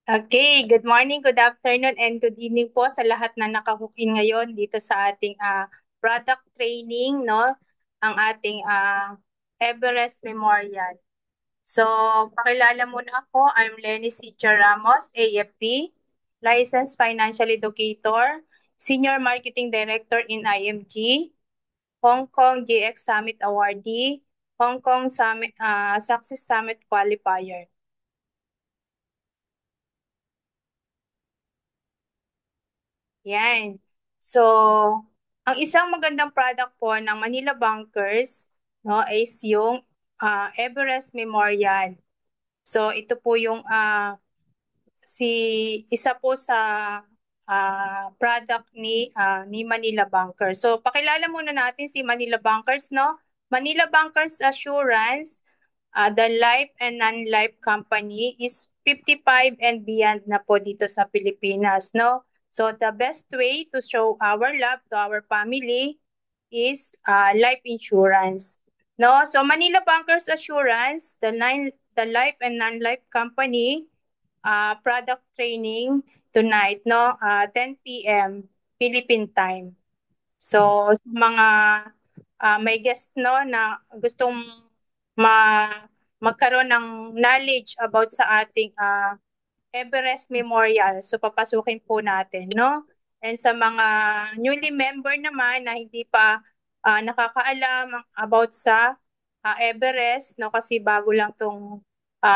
Okay, good morning, good afternoon, and good evening po sa lahat na nakahook-in ngayon dito sa ating product training, no? Ang ating Everest Memorial. So, pakilala muna ako. I'm Lenny Sicha Ramos, AFP, Licensed Financial Educator, Senior Marketing Director in IMG, Hong Kong GX Summit Awardee, Hong Kong Summit, Success Summit Qualifier. Yan. So, ang isang magandang product po ng Manila Bankers, no, is yung Everest Memorial. So, ito po yung si isa po sa product ni Manila Bankers. So, pakilala muna natin si Manila Bankers, no? Manila Bankers Assurance, the life and non-life company is 55 and beyond na po dito sa Pilipinas, no? So the best way to show our love to our family is life insurance. No? So Manila Bankers Assurance, the life and non-life company, product training tonight, no? 10 p.m. Philippine time. So sa mga may guest no na gustong ma magkaroon ng knowledge about sa ating Everest Memorial. So papasukin po natin, no? And sa mga newly member naman na hindi pa nakakaalam about sa Everest, no? Kasi bago lang tong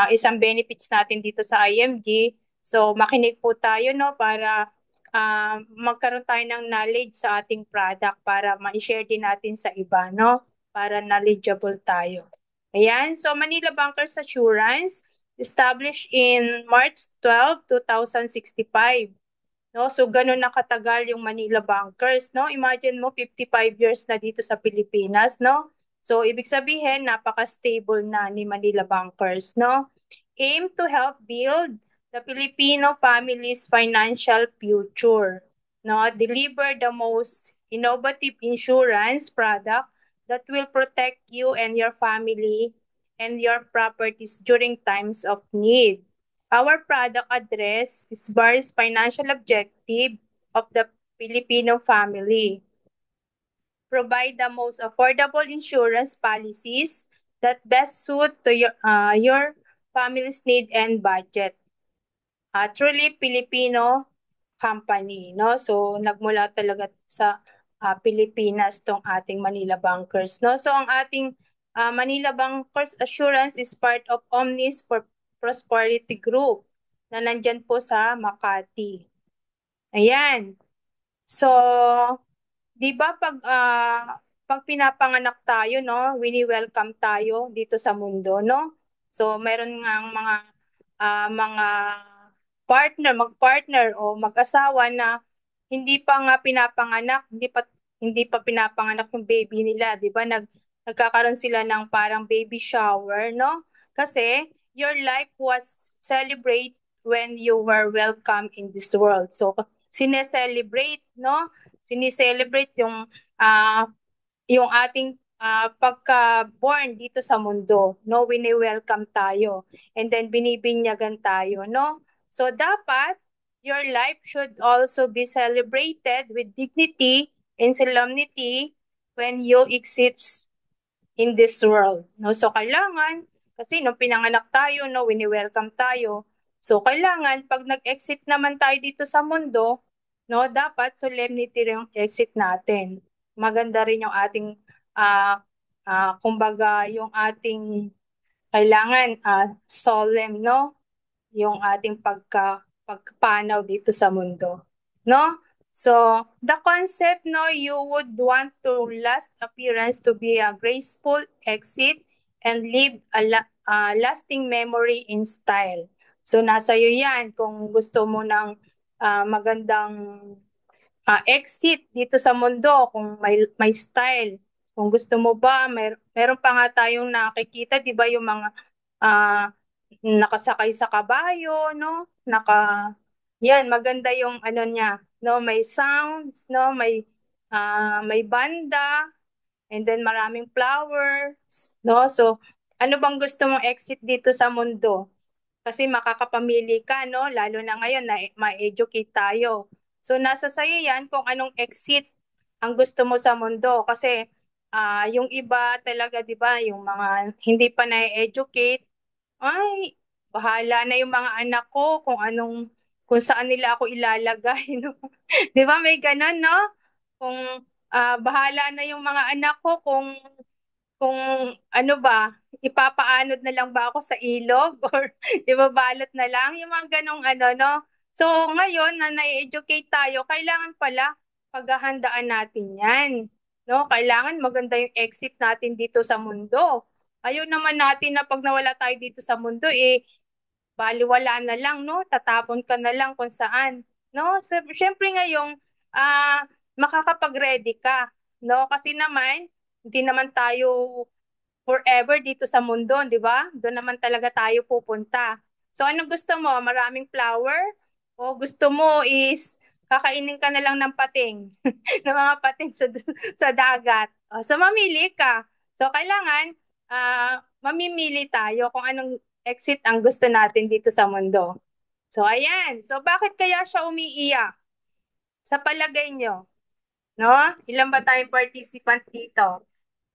isang benefits natin dito sa IMG. So makinig po tayo, no? Para magkaroon tayo ng knowledge sa ating product para ma-share din natin sa iba, no? Para knowledgeable tayo. Ayan, so Manila Bankers Assurance, established in March 12, 2065. No? So ganun na katagal yung Manila Bankers, no? Imagine mo 55 years na dito sa Pilipinas, no? So ibig sabihin napaka-stable na ni Manila Bankers, no? Aim to help build the Filipino family's financial future, no? Deliver the most innovative insurance product that will protect you and your family and your properties during times of need. Our product address is various financial objective of the Filipino family. Provide the most affordable insurance policies that best suit to your family's need and budget. Truly Filipino company, no? So nagmula talaga sa Pilipinas tong ating Manila Bankers, no? So ang ating Manila Bankers Assurance is part of Omnis for Prosperity Group na nandyan po sa Makati. Ayan. So, 'di ba pag pinapanganak tayo, no, wini-welcome tayo dito sa mundo, no? So, meron ngang mga mag-partner o mag-asawa na hindi pa nga pinapanganak, hindi pa pinapanganak yung baby nila, 'di ba? Nagkakaroon sila ng parang baby shower, no? Kasi your life was celebrate when you were welcome in this world. So, sineselebrate, no? Sineselebrate ah yung ating pagka-born dito sa mundo, no? Wini-welcome tayo. And then binibinyagan tayo, no? So dapat your life should also be celebrated with dignity and solemnity when you exit in this world, no? So kailangan kasi nung pinanganak tayo, no, wini-welcome tayo. So kailangan pag nag-exit naman tayo dito sa mundo, no, dapat solemnity rin yung exit natin. Maganda rin yung ating kumbaga yung ating kailangan solemn, no? Yung ating pagpanaw dito sa mundo, no? So, the concept, no, you would want to last appearance to be a graceful exit and leave a lasting memory in style. So, nasa iyo yan kung gusto mo ng magandang exit dito sa mundo, kung may style. Kung gusto mo ba, meron pa nga tayong nakikita, di ba, yung mga ah, nakasakay sa kabayo, no? Yan, maganda yung ano niya, no? May sounds, no? May banda, and then maraming flowers, no? So, ano bang gusto mong exit dito sa mundo? Kasi makakapamili ka, no? Lalo na ngayon na ma-educate tayo. So nasa sayo yan kung anong exit ang gusto mo sa mundo. Kasi yung iba talaga, di ba, yung mga hindi pa na-educate, ay, bahala na yung mga anak ko kung saan nila ako ilalagay, no? Di ba may ganon, no? Kung bahala na yung mga anak ko kung ano ba, ipapaanod na lang ba ako sa ilog or ibabalot na lang, yung mga ganong ano, no? So, ngayon na na-educate tayo, kailangan pala paghahandaan natin yan, no? Kailangan maganda yung exit natin dito sa mundo. Ayaw naman natin na pag nawala tayo dito sa mundo, baliwala na lang, no? Tatapon ka na lang kung saan, no? So, syempre ngayong makakapag-ready ka, no? Kasi naman, hindi naman tayo forever dito sa mundo, di ba? Doon naman talaga tayo pupunta. So, anong gusto mo? Maraming flower? O gusto mo is kakainin ka na lang ng pating, ng mga pating sa dagat. So, mamili ka. So, kailangan mamimili tayo kung anong exit ang gusto natin dito sa mundo. So, ayan. So, bakit kaya siya umiiyak? Sa palagay nyo, no? Ilan ba tayong participant dito?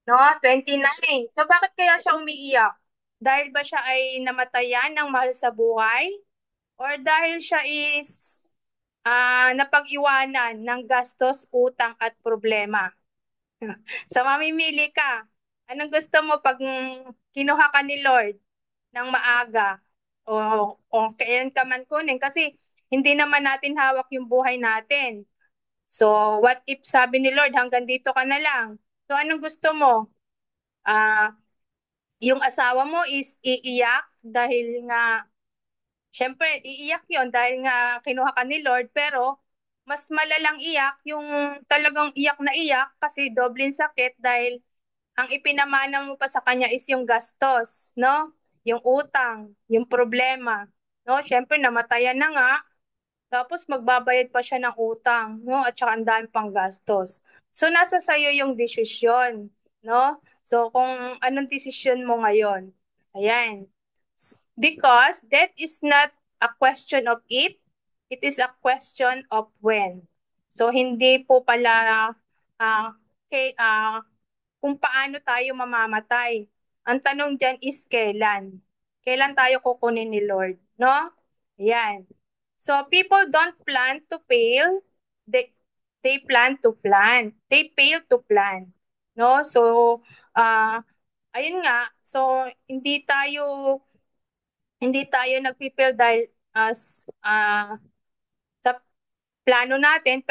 No, 29. So bakit kaya siya umiiyak? Dahil ba siya ay namatayan ng mahal sa buhay? Or dahil siya is napag-iwanan ng gastos, utang at problema? So mamimili ka. Anong gusto mo pag kinuha ka ni Lord ng maaga? O kailan ka man kunin? Kasi hindi naman natin hawak yung buhay natin. So what if sabi ni Lord hanggang dito ka na lang? So anong gusto mo? Ah, yung asawa mo is iiyak dahil nga, syempre, iiyak yon dahil nga kinuha ka ni Lord, pero mas malalang iyak yung talagang iyak na iyak kasi dobleng sakit dahil ang ipinamana mo pa sa kanya is yung gastos, no? Yung utang, yung problema, no? Syempre, namatayan na nga, tapos magbabayad pa siya ng utang, no? At saka ang dami pang gastos. So nasa sayo yung desisyon, no? So kung anong desisyon mo ngayon. Ayan. Because that is not a question of if, it is a question of when. So hindi po pala uh, kay, kung paano tayo mamamatay. Ang tanong dyan is kailan. Kailan tayo kukunin ni Lord, no? Ayan. So people don't plan to fail, they plan to plan. They fail to plan. No? So ayun nga, so hindi tayo nagpi-fail dahil sa plano natin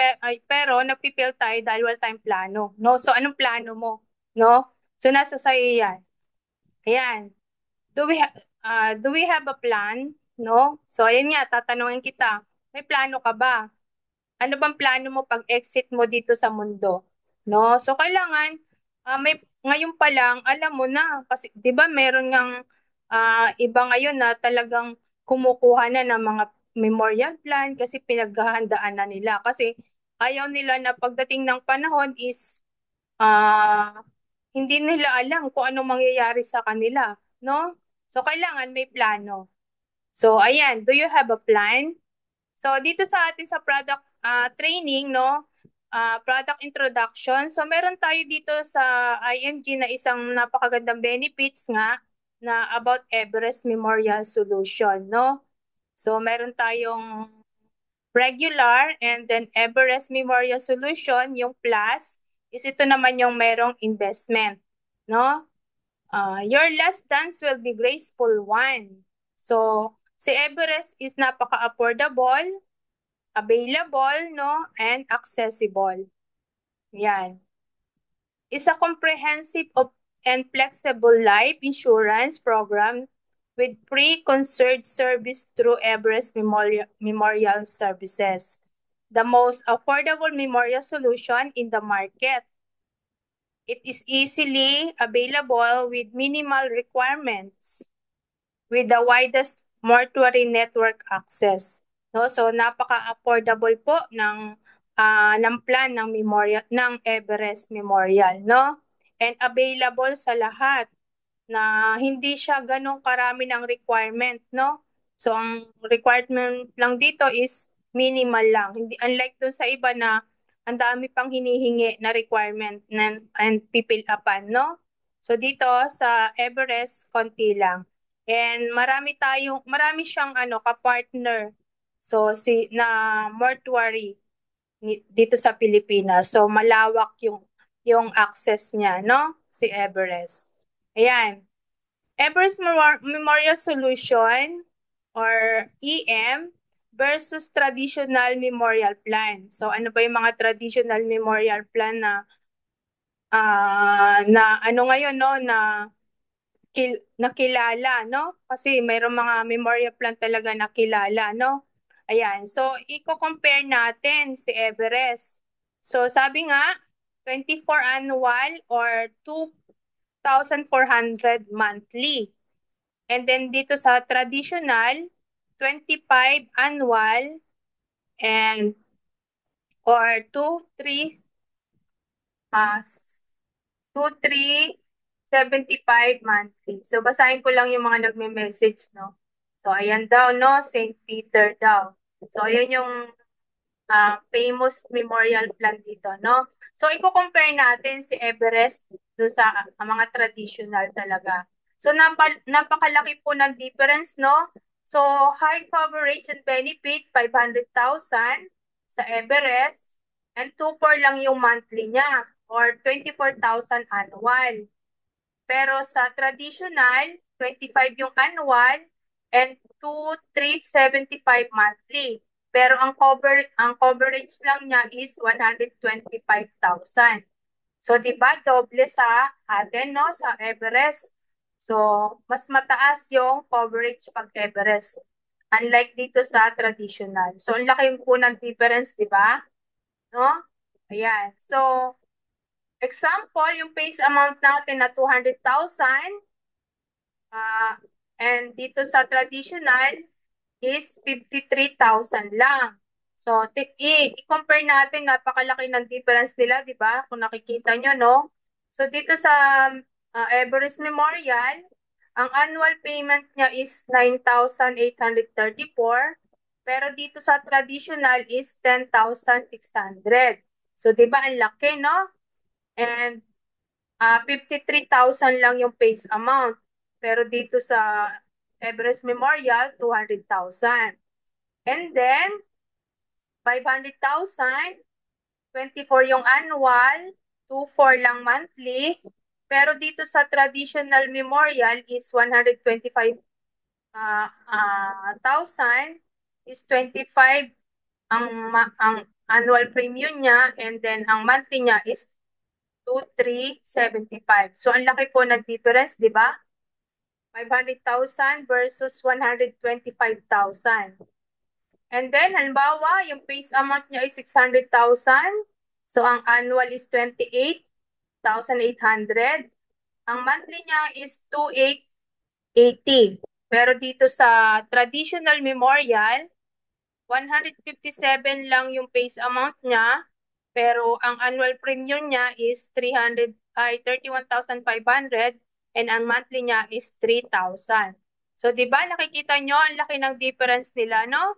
pero nagpi-fail tayo dahil wala tayong plano. No? So anong plano mo? No? So nasa sa'yo 'yan. Ayan. Do we have a plan? No? So ayun nga, tatanungin kita. May plano ka ba? Ano bang plano mo pag exit mo dito sa mundo? No? So kailangan ngayon pa lang alam mo na kasi 'di ba meron ngang iba ngayon na talagang kumukuha na ng mga memorial plan kasi pinaghahandaan na nila kasi ayaw nila na pagdating ng panahon is ah, hindi nila alam kung anong mangyayari sa kanila, no? So kailangan may plano. So ayan, do you have a plan? So dito sa atin sa product training, no, product introduction. So meron tayo dito sa IMG na isang napakagandang benefits nga na about Everest Memorial Solution, no. So meron tayong regular and then Everest Memorial Solution, yung plus is ito naman yung merong investment, no. Your last dance will be graceful one. So si Everest is napaka-affordable, available, no, and accessible. Yan. Is a comprehensive and flexible life insurance program with free concierge service through Everest Memorial Services, the most affordable memorial solution in the market. It is easily available with minimal requirements, with the widest mortuary network access. No, so napaka-affordable po ng plan ng Memorial ng Everest Memorial, no? And available sa lahat na hindi siya ganong karami ng requirement, no? So, ang requirement lang dito is minimal lang. Hindi, unlike doon sa iba na ang dami pang hinihingi na requirement and pipil upan, no? So, dito sa Everest, konti lang. And marami siyang kapartner. So, na mortuary dito sa Pilipinas. So, malawak yung access niya, no? Si Everest. Ayan. Everest Memorial Solution or EM versus traditional memorial plan. So ano ba yung mga traditional memorial plan na ano ngayon no na nakilala no? Kasi mayroong mga memorial plan talaga nakilala no. Ayan. So i-compare natin si Everest. So sabi nga 24 annual or 2,400 monthly. And then dito sa traditional, 25 annual and or 2,375 monthly. So basahin ko lang yung mga nagme-message, no? So ayan daw, no? St. Peter daw. So ayan yung famous memorial plan dito, no? So, i-compare natin si Everest do sa mga traditional talaga. So, napakalaki po ng difference, no? So, high coverage and benefit, 500,000 sa Everest and 2,400 lang yung monthly niya or 24,000 annual. Pero sa traditional, 25 yung annual and 2,375 monthly. Pero ang coverage lang niya is 125,000. So 'di ba doble sa atin no sa Everest. So mas mataas yung coverage pag Everest. Unlike dito sa traditional. So ang laki po ng difference, 'di ba? No? Ayan. So example, yung face amount natin na 200,000 and dito sa traditional is 53,000 lang. So, i-compare natin, napakalaki ng difference nila, di ba? Kung nakikita nyo, no? So, dito sa Everest Memorial, ang annual payment niya is 9,834. Pero dito sa traditional is 10,600. So, di ba, ang laki, no? And 53,000 lang yung face amount. Pero dito sa Everest Memorial, 200,000. And then, 500,000, 24 yung annual, 24 lang monthly. Pero dito sa traditional memorial is 125,000 is 25 ang annual premium niya and then ang monthly niya is 2,375. So ang laki po ng difference, di ba? 500,000 versus 125,000. And then, halimbawa, yung face amount niya is 600,000. So, ang annual is 28,800. Ang monthly niya is 2,880. Pero dito sa traditional memorial, 157 lang yung face amount niya. Pero ang annual premium niya is 31,500 and ang monthly niya is 3,000. So, di ba nakikita nyo, ang laki ng difference nila, no?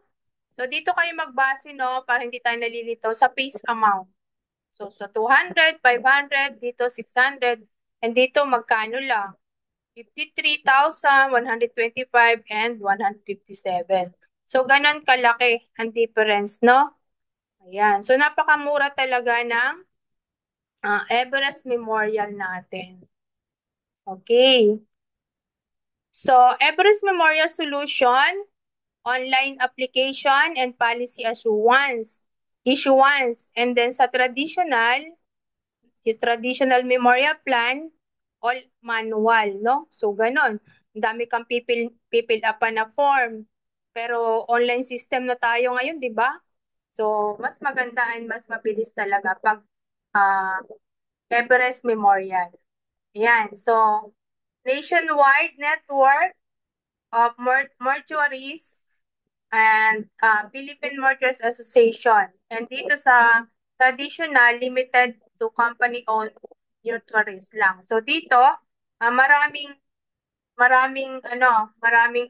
So, dito kayo magbase, no, para hindi tayo nalilito sa face amount. So 200, 500, dito 600, and dito magkano lang? 53,125 and 157. So, ganun kalaki ang difference, no? Ayan. So, napakamura talaga ng Everest Memorial natin. Okay. So, Everest Memorial Solution, online application and policy issuance. And then sa yung traditional memorial plan, all manual, no? So, ganon. Ang dami kang pipil upan na form. Pero online system na tayo ngayon, di ba? So, mas maganda and mas mabilis talaga pag uh, Everest Memorial. Yan. So, nationwide network of mortuaries and Philippine Mortuaries Association. And dito sa traditional, limited to company-owned mortuaries lang. So dito, maraming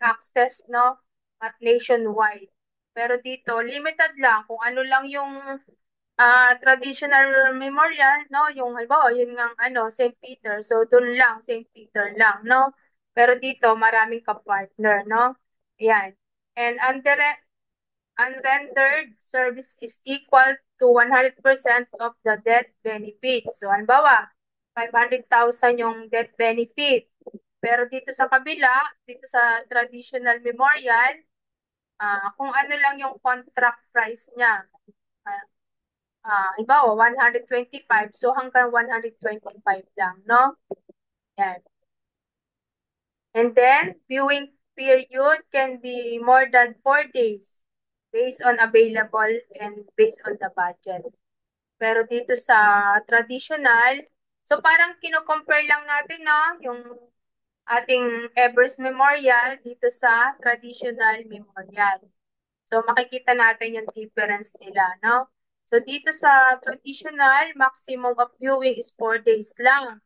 access, no? at nationwide. Pero dito, limited lang kung ano lang yung traditional memorial, no? Yung halimbawa, yun ng ano, St. Peter. So, doon lang, St. Peter lang, no? Pero dito, maraming ka-partner, no? Yan. And unrendered service is equal to 100% of the death benefit. So, halimbawa, 500,000 yung death benefit. Pero dito sa kabila, dito sa traditional memorial, kung ano lang yung contract price niya. Uh, Halimbawa, 125, so hanggang 125 lang, no? Yan. And then, viewing period can be more than 4 days based on available and based on the budget. Pero dito sa traditional, so parang kino-compare lang natin, no? Yung ating Everest Memorial dito sa traditional memorial. So makikita natin yung difference nila, no? So dito sa traditional, maximum of viewing is 4 days lang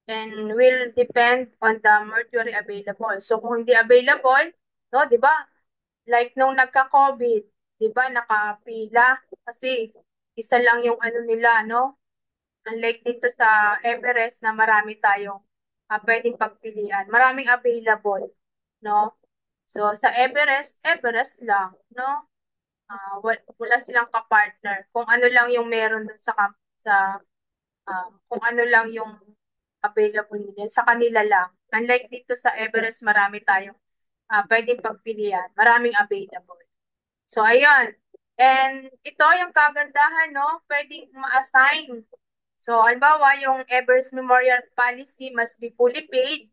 and will depend on the mortuary available. So kung hindi available, no, 'di ba? Like nung nagka-COVID, 'di ba, nakapila kasi isa lang yung ano nila, no? Unlike dito sa Everest na marami tayong pwedeng pagpilian. Maraming available, no? So sa Everest, Everest lang, no? Wala silang ka-partner. Kung ano lang yung meron dun sa kung ano lang yung available nila sa kanila lang. Unlike dito sa Everest, marami tayong pwedeng pagpilian. Maraming available. So ayun. And ito yung kagandahan, no? Pwedeng ma-assign. So, halimbawa, yung Everest Memorial Policy must be fully paid.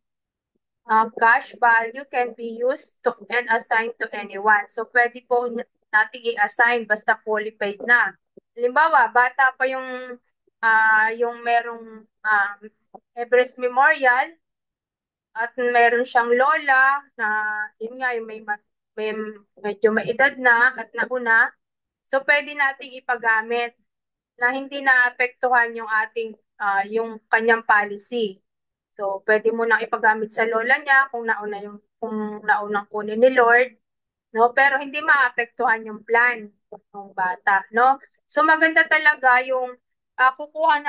Cash value can be used to and assigned to anyone. So, pwede po nating i-assign basta fully paid na. Halimbawa, bata pa yung merong Everest Memorial at meron siyang lola na yun nga, yung may medyo may edad na at nauna. So, pwede nating ipagamit na hindi naapektuhan yung yung kanyang policy. So, pwede mo nang ipagamit sa lola niya kung naunang kunin ni Lord, no? Pero hindi maapektuhan yung plan ng bata, no? So, maganda talaga yung kukuha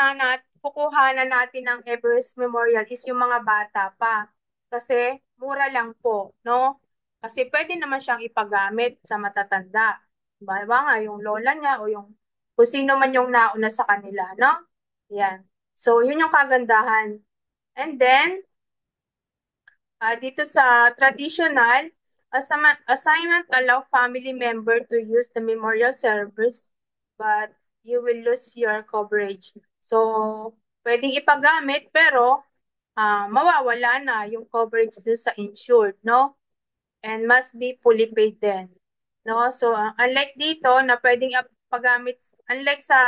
na natin ng Everest Memorial is yung mga bata pa. Kasi mura lang po, no? Kasi pwede naman siyang ipagamit sa matatanda. Diba nga, yung lola niya o yung kung sino man yung nauna sa kanila, no? Yan. So, yun yung kagandahan. And then, dito sa traditional, assignment allow family member to use the memorial service, but you will lose your coverage. So, pwedeng ipagamit, pero mawawala na yung coverage dun sa insured, no? And must be fully paid din. No? So, unlike dito na pwedeng ipagamit, unlike sa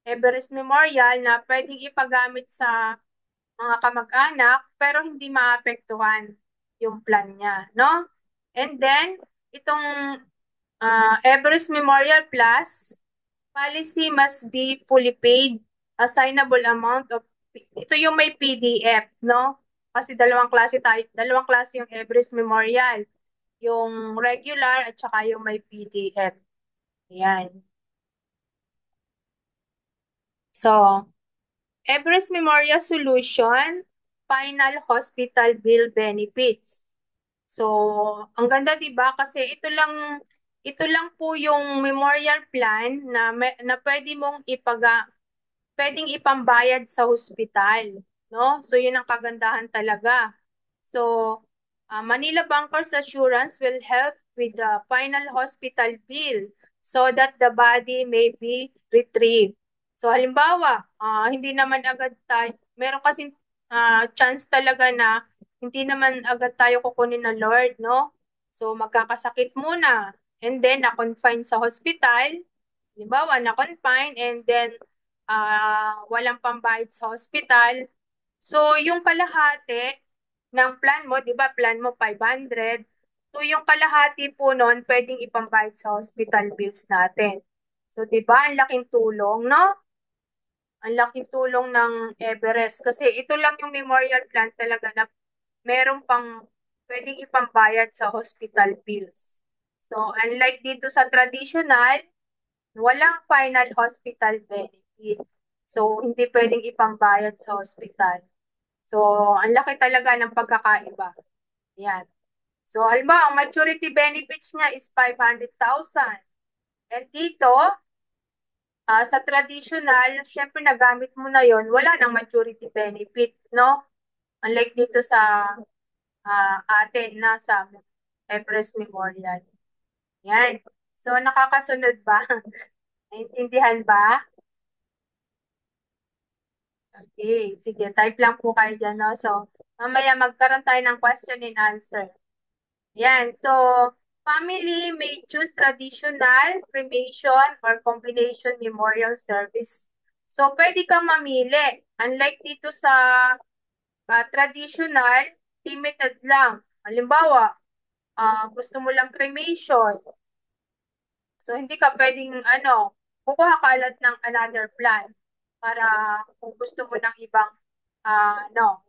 Everest Memorial na pwedeng ipagamit sa mga kamag-anak pero hindi maapektuhan yung plan niya, no? And then, itong Everest Memorial Plus policy must be fully paid assignable amount of ito yung may PDF, no? Kasi dalawang klase yung Everest Memorial, yung regular at saka yung may PDF. Yan. So, Everest Memorial Solution, Final Hospital Bill Benefits. So, ang ganda 'di ba kasi ito lang po yung memorial plan na pwedeng ipambayad sa hospital, no? So, yun ang kagandahan talaga. So, Manila Bankers Assurance will help with the final hospital bill so that the body may be retrieved. So halimbawa, hindi naman agad tayo, meron kasing chance talaga na hindi naman agad tayo kukunin ng Lord, no? So magkakasakit muna and then na-confine sa hospital, halimbawa na-confine and then walang pambayad sa hospital. So yung kalahati ng plan mo, 'di ba? Plan mo 500. So yung kalahati po noon pwedeng ipambayad sa hospital bills natin. So 'di ba? Ang laking tulong, no? Ang laking tulong ng Everest kasi ito lang yung memorial plan talaga na meron pang pwedeng ipambayad sa hospital bills. So, unlike dito sa traditional, walang final hospital benefit. So, hindi pwedeng ipambayad sa hospital. So, ang laki talaga ng pagkakaiba. Yan. So, halimbawa, ang maturity benefits niya is 500,000. And dito, sa traditional, syempre nagamit mo na yon, wala nang maturity benefit, no? Unlike dito sa atin na sa Everest Memorial. Yan. So, nakakasunod ba? Naintindihan ba? Okay, sige, type lang po kayo dyan, no? So, mamaya magkaroon tayo ng question and answer. Yan, so, family may choose traditional, cremation, or combination memorial service. So, pwede kang mamili. Unlike dito sa traditional, limited lang. Halimbawa, gusto mo lang cremation. So, hindi ka pwedeng, kukuha ka agad ng another plan para kung gusto mo ng ibang,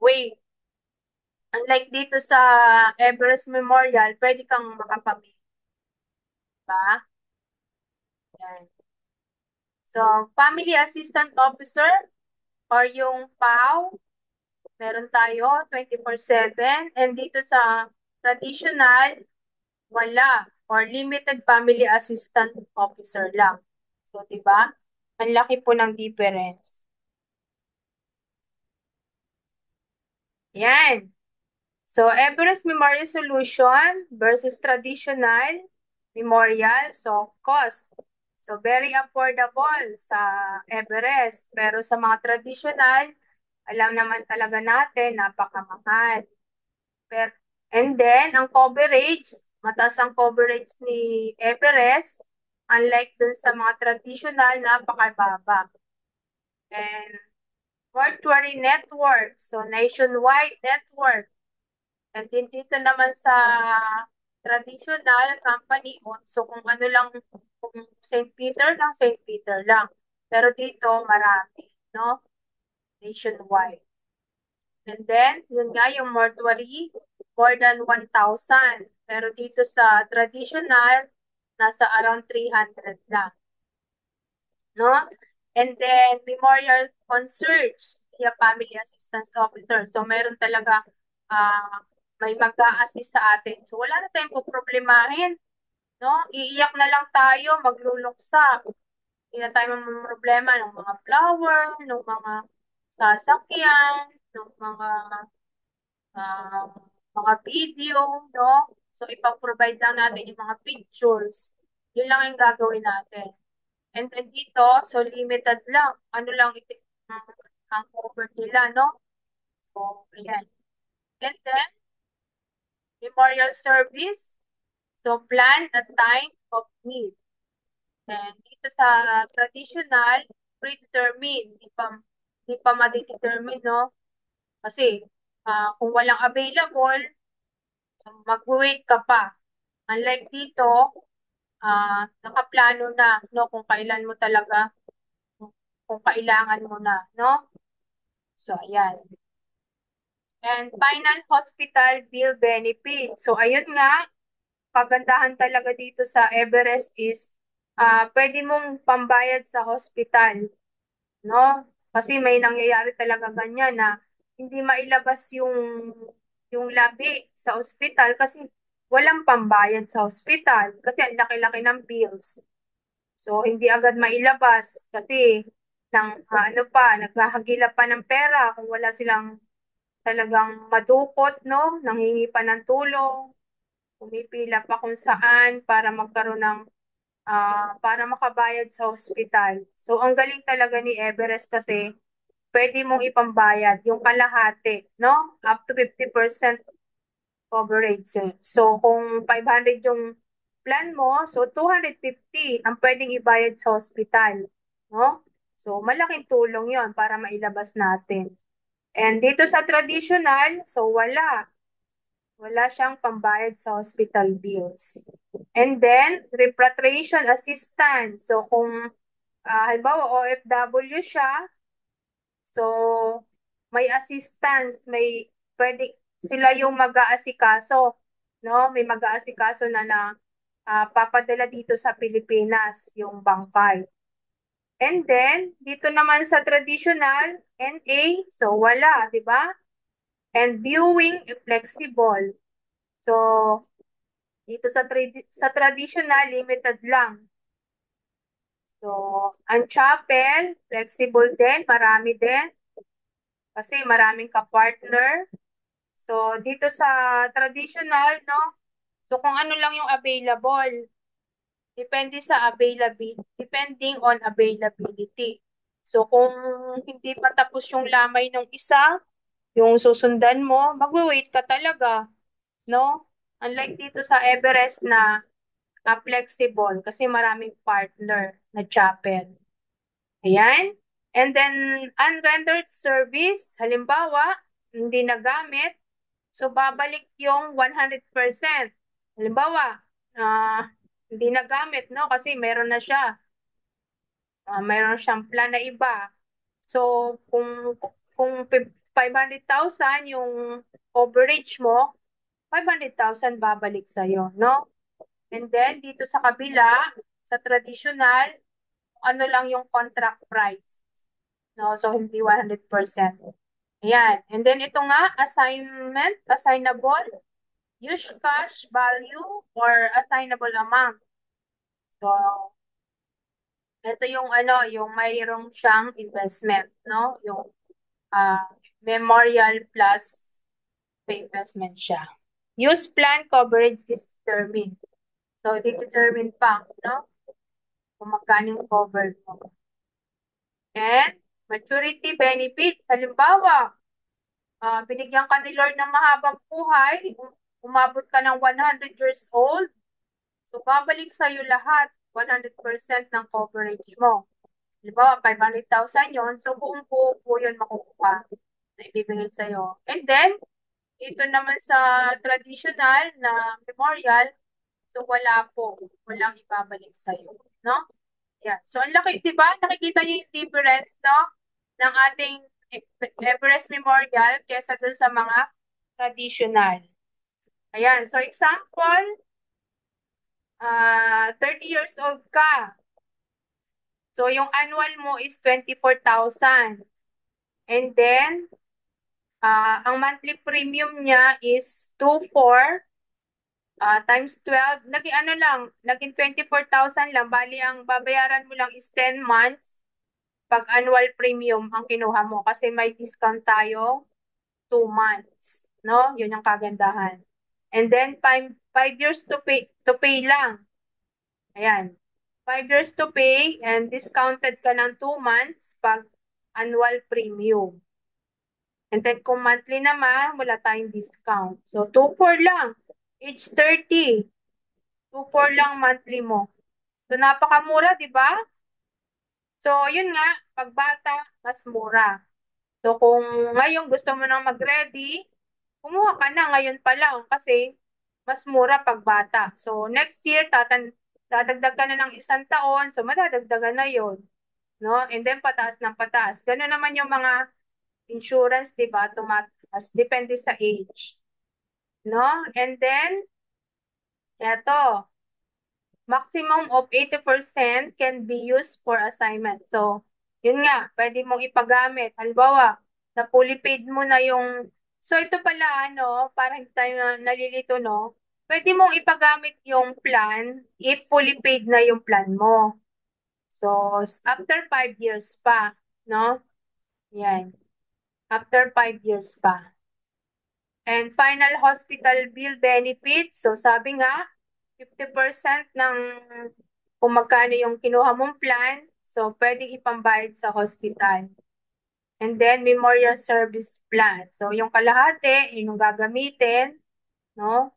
way. Unlike dito sa Everest Memorial, pwede kang makapamili, ba? Yan. So, Family Assistant Officer or yung PAW, meron tayo 24/7. And dito sa traditional, wala or limited Family Assistant Officer lang. So, di ba? Ang laki po ng difference. Yan. So, Everest Memorial Solution versus traditional memorial. So, cost. So, very affordable sa Everest. Pero sa mga traditional, alam naman talaga natin, napakamahal. Pero, and then, ang coverage, mataas ang coverage ni Everest, unlike dun sa mga traditional, napakababa. And mortuary network, so nationwide network. And then dito naman sa traditional company, so kung ano lang, kung St. Peter lang, St. Peter lang. Pero dito, marami, no? Nationwide. And then, yun nga yung mortuary, more than 1,000. Pero dito sa traditional, nasa around 300 lang. No? And then, memorial concierge, via family assistance officer. So, meron talaga, may mag-a-assist sa atin. So, wala na tayong problemahin. No? Iiyak na lang tayo, magluluksa. Hindi na tayo problema ng mga flower, ng mga sasakyan, ng ah, mga video, no? So, ipaprovide lang natin yung mga pictures. Yun lang yung gagawin natin. And then dito, so limited lang. Ano lang ang cover nila, no? So, ayan. And then, memorial service. So, plan at time of need. And dito sa traditional, predetermined. Di pa madidetermine, no? Kasi, kung walang available, so mag-wait ka pa. Unlike dito, nakaplano na, no? Kung kailan mo talaga, kung kailangan mo na, no? So, ayan. And final hospital bill benefit. So, ayun nga, kagandahan talaga dito sa Everest is pwede mong pambayad sa hospital, no? Kasi may nangyayari talaga ganyan na hindi mailabas yung labi sa hospital kasi walang pambayad sa hospital kasi ang laki-laki ng bills. So, hindi agad mailabas kasi naghahagila pa ng pera kung wala silang talagang madukot, no? Nanghingi pa ng tulong, pumipila pa kung saan para magkaroon ng para makabayad sa hospital. So, ang galing talaga ni Everest kasi pwede mong ipambayad yung kalahati, no? Up to 50% coverage. So, kung 500 yung plan mo, so 250 ang pwedeng ibayad sa hospital, no? So, malaking tulong yon para mailabas natin. And dito sa traditional, so wala. Wala siyang pambayad sa hospital bills. And then, repatriation assistance. So, kung halimbawa OFW siya, so may assistance, may pwede sila yung mag-aasikaso, no? May mag-aasikaso na papadala dito sa Pilipinas, yung bangkay. And then, dito naman sa traditional, NA, so wala, di ba? And viewing, flexible. So, dito sa traditional, limited lang. So, ang chapel, flexible din, marami din. Kasi maraming ka-partner. So, dito sa traditional, no? So, kung ano lang yung available. Depende sa availability, depending on availability. So, kung hindi pa tapos yung lamay ng isa, yung susundan mo, magwe-wait ka talaga, no? Unlike dito sa Everest na flexible kasi maraming partner na chapel. Ayan. And then, unrendered service, halimbawa, hindi nagamit, so babalik yung 100%. Halimbawa, hindi nagamit, no? Kasi meron na siya. Meron siyang plan na iba. So, kung 500,000 yung overage mo, 500,000 babalik sa'yo, no? And then, dito sa kabila, sa traditional, ano lang yung contract price. No? So, hindi 100%. Ayan. And then, ito nga, assignment, assignable, use cash value, or assignable amount. So, ito yung ano, yung mayroong siyang investment, no? Yung uh, memorial plus may investment siya. Use plan coverage is determined. So, determined pa, no? Kung magkano yung covered mo. And maturity benefits. Halimbawa, binigyan ka ni Lord ng mahabang buhay, umabot ka ng 100 years old, so babalik sa'yo lahat, 100% ng coverage mo. Halimbawa, 500,000 yon, so buong buo po yun makukuha na ibibigay sa'yo. And then, ito naman sa traditional na memorial, so wala po, walang ibabalik sa'yo. No? Yeah. So, ang laki, di ba? Nakikita niyo yung difference, no? Ng ating Everest Memorial kesa dun sa mga traditional. Ayan. So, example, 30 years old ka. So, yung annual mo is 24,000. And then, ang monthly premium niya is 24 times 12. Naging ano lang, naging 24,000 lang. Bali, ang babayaran mo lang is 10 months pag annual premium ang kinuha mo kasi may discount tayo 2 months, no? Yun yung kagandahan. And then 5 years to pay lang. Ayan. 5 years to pay and discounted ka ng 2 months pag annual premium. And then kung monthly naman, wala tayong discount. So 2,400 lang. Age 30. 2,400 lang monthly mo. So napakamura, di ba? So yun nga, pag bata, mas mura. So kung ngayon gusto mo nang mag-ready, kumuha ka na ngayon pa lang kasi mas mura pag bata. So next year, dadagdag ka na ng 1 taon, so madadagdagan na yon, no? And then pataas ng pataas. Ganun naman yung mga insurance, di ba? Tumataas. Depende sa age. No? And then, eto, maximum of 80% can be used for assignment. So, yun nga, pwede mong ipagamit. Halimbawa, na fully paid mo na yung... So, ito pala, ano, para hindi tayo nalilito, no? Pwede mong ipagamit yung plan if fully paid na yung plan mo. So, after 5 years pa, no? Yan. After 5 years pa. And final hospital bill benefits. So, sabi nga, 50% ng kung magkano yung kinuha mong plan, so pwedeng ipambayad sa hospital. And then memorial service plan. So yung kalahati, yung gagamitin, no?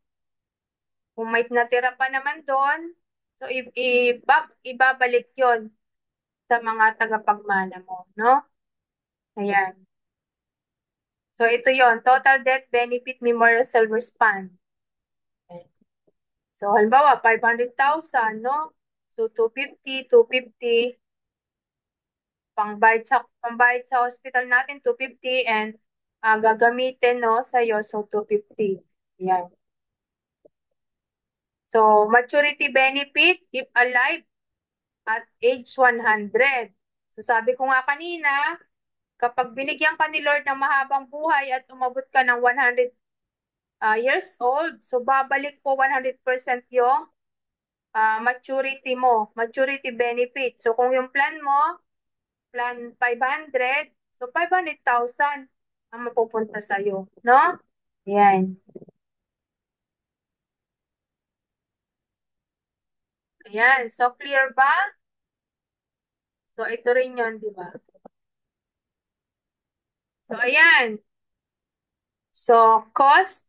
Kung may natira pa naman doon, so ibabalik yon sa mga tagapagmana mo, no? Ayan. So ito yon, total death benefit memorial service fund. So halimbawa 500,000, no? So 250 pangbayad sa hospital natin 250 and gagamitin, no, sa'yo. So, 250. Yan. So, maturity benefit if alive at age 100. So, sabi ko nga kanina, kapag binigyan ka ni Lord ng mahabang buhay at umabot ka ng 100 years old, so babalik po 100% yung maturity mo, maturity benefit. So, kung yung plan mo, plan 500, so 500,000 ang mapupunta sa'yo, no? Yan. Ayan. So, clear ba? So, ito rin yun, di ba? So, ayan. So, cost,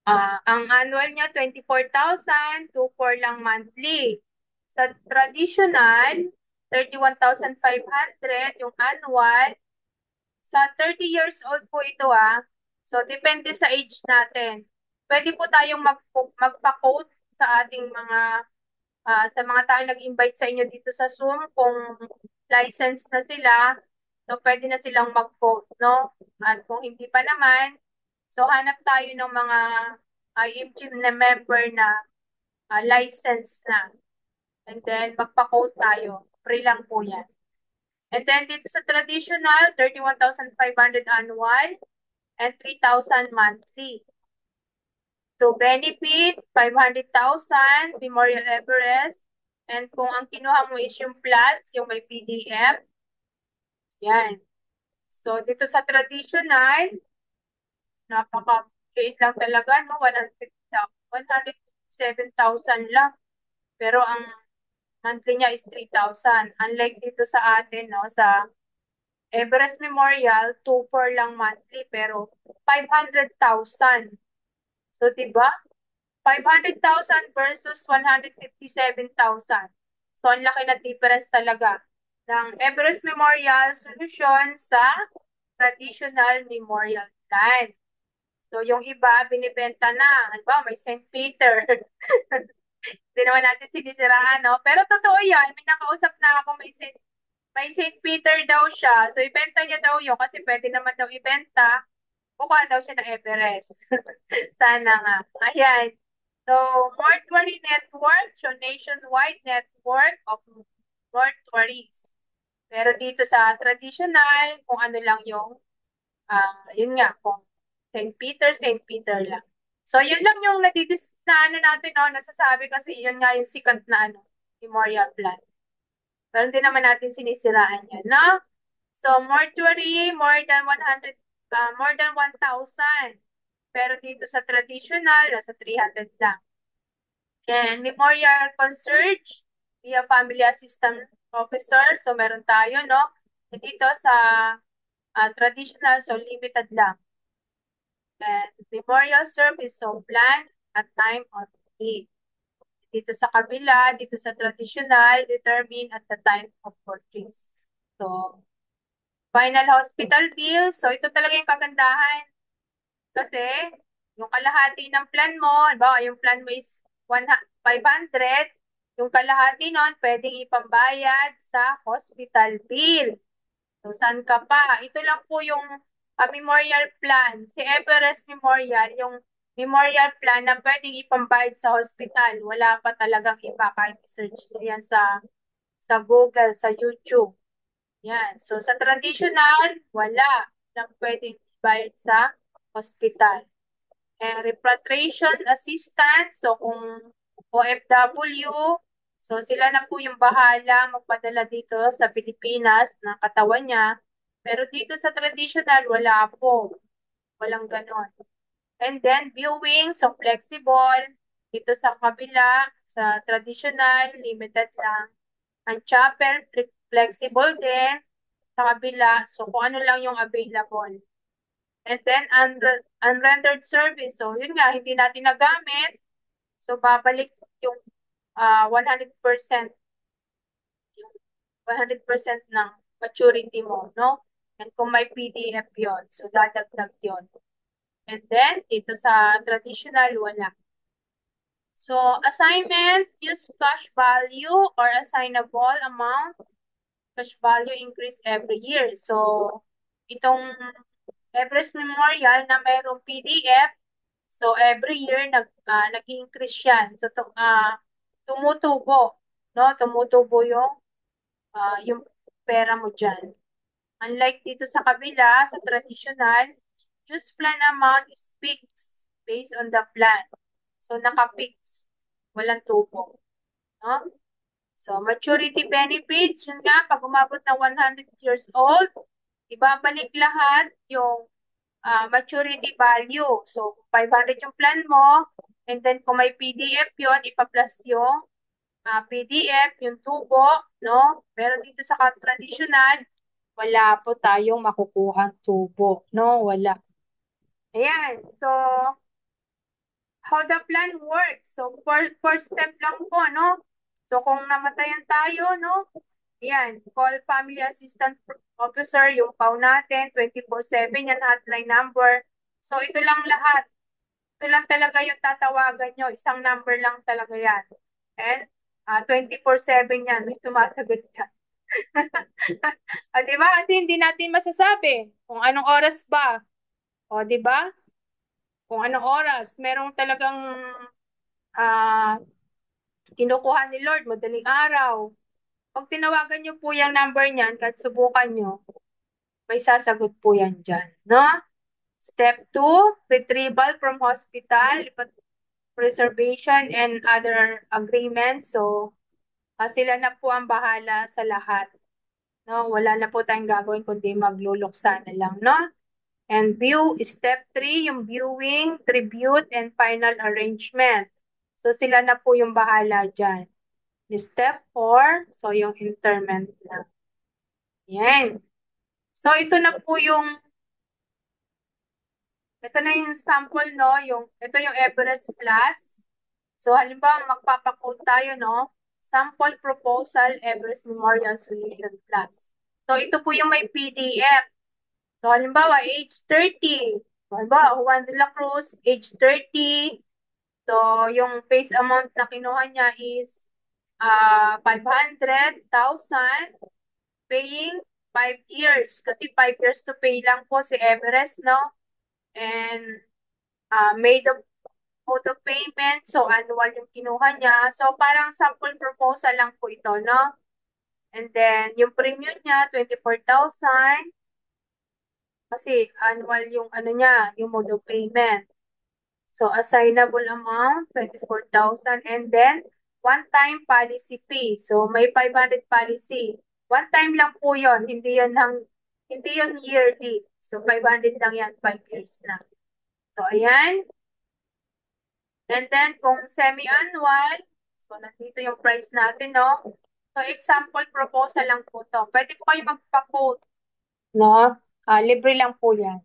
ang annual niya, 24,000, 24 lang monthly. Sa traditional, 31,500 yung annual. Sa 30 years old po ito So, depende sa age natin. Pwede po tayong magpa-quote sa ating sa mga tao nag-invite sa inyo dito sa Zoom, kung license na sila, so pwede na silang mag-quote, no? At kung hindi pa naman, so hanap tayo ng mga IMG na member na license na. And then, magpa-quote tayo. Free lang po yan. And then, dito sa traditional, 31,500 annual and 3,000 monthly. So, benefit, 500,000, Memorial Everest. And kung ang kinuha mo is yung plus, yung may PDF, yan. So, dito sa traditional, napaka-liit lang talaga, no? 157,000 lang. Pero ang monthly niya is 3,000. Unlike dito sa atin, no? Sa Everest Memorial, 2 lang monthly, pero 500,000. So, diba? 500,000 versus 157,000. So, ang laki na difference talaga ng Everest Memorial Solution sa traditional memorial plan. So, yung iba, binibenta na. Ano ba, may St. Peter. Hindi naman natin sinisiraan, no? Pero totoo yan. May nakausap na ako, may St. Peter daw siya. So, ibenta niya daw yun kasi pwede naman daw ibenta. Kukuha daw siya ng Everest. Sana nga. Ayan. So, mortuary network, so nationwide network of mortuaries. Pero dito sa traditional, kung ano lang yung, yun nga, kung St. Peter lang. So, yun lang yung na ano natin, no, nasasabi kasi yun nga yung sikat na ano, memorial plan. Pero hindi naman natin sinisiraan yan, no? So, mortuary, more than 1,000. Pero dito sa traditional, nasa 300 lang. And memorial concierge, via family assistant officer. So, meron tayo, no? And dito sa traditional, so limited lang. And memorial service, so plan at time of need. Dito sa kabila, dito sa traditional, determine at the time of purchase. So, final hospital bill. So, ito talaga yung kagandahan. Kasi, yung kalahati ng plan mo, ba, yung plan mo is 500, yung kalahati nun, pwedeng ipambayad sa hospital bill. So, saan ka pa? Ito lang po yung memorial plan. Si Everest Memorial, yung memorial plan na pwedeng ipambayad sa hospital. Wala pa talagang iba kahit i-search nyo yan sa Google, sa YouTube. Yan. So, sa traditional, wala lang pwedeng ibayad sa hospital. And repatriation assistance, so kung OFW, so sila na po yung bahala magpadala dito sa Pilipinas ng katawan niya. Pero dito sa traditional, wala po. Walang ganon. And then viewing, so flexible. Dito sa kabila, sa traditional, limited lang. Ang chapel, flexible din. Sa kabila, so kung ano lang yung available. And then, unrendered service. So, yun nga, hindi natin nagamit. So, babalik yung 100%, yung 100% ng maturity mo, no? And kung may PDF yon, so dadagdag yon. And then, dito sa traditional, wala. So, assignment, use cash value or assignable amount. Cash value increase every year. So, itong Everest Memorial na mayroong PDF. So every year nag-increase yan. So tumutubo, no? Tumutubo yung pera mo diyan. Unlike dito sa kabila, sa traditional, use plan amount is fixed based on the plan. So naka-fix, walang tubo, no? So maturity benefits, yun nga, pag umabot ng 100 years old, ibabalik lahat yung maturity value. So, 500 yung plan mo, and then kung may PDF yun, ipa-plus yung PDF, yung tubo, no? Pero dito sa traditional, wala po tayong makukuhang tubo, no? Wala. Ayan. So, how the plan works. So, first step lang po, no? So, kung namatayan tayo, no? Ayan, call family assistant officer, yung PAW natin, 24/7 yan, hotline number. So, ito lang lahat. Ito lang talaga yung tatawagan nyo. Isang number lang talaga yan. And 24/7 yan. May sumasagot yan. Di ba? Kasi hindi natin masasabi kung anong oras ba. O, di ba? Kung anong oras. Merong talagang ah, kinukuha ni Lord, madaling araw. Pag tinawagan nyo po yung number niyan, kahit subukan nyo, may sasagot po yan dyan. No? Step 2, retrieval from hospital, preservation and other agreements. So, sila na po ang bahala sa lahat. No? Wala na po tayong gagawin kundi magluluksa na lang. No? And step 3, yung viewing, tribute, and final arrangement. So, sila na po yung bahala dyan. Step 4, so yung interment na. Yan. So, ito na yung sample, no? Ito yung Everest Plus. So, halimbawa, magpapakode tayo, no? Sample Proposal Everest Memorial Solution Plus. So, ito po yung may PDF. So, halimbawa, age 30. So, halimbawa, Juan de la Cruz, age 30. So, yung face amount na kinuha niya is 500,000, paying 5 years. Kasi 5 years to pay lang po si Everest, no? And made of auto payment. So, annual yung kinuha niya. So, parang sample proposal lang po ito, no? And then, yung premium niya, 24,000. Kasi annual yung ano niya, yung mode of payment. So, assignable amount, 24,000. And then, one-time policy fee. So, may 500 policy. One time lang po yon, hindi yon yearly. So, 500 lang yan, 5 years na. So, ayan. And then, kung semi-annual, so, nandito yung price natin, no? So, example proposal lang po to. Pwede po kayo magpa-quote, no? Libre lang po yan.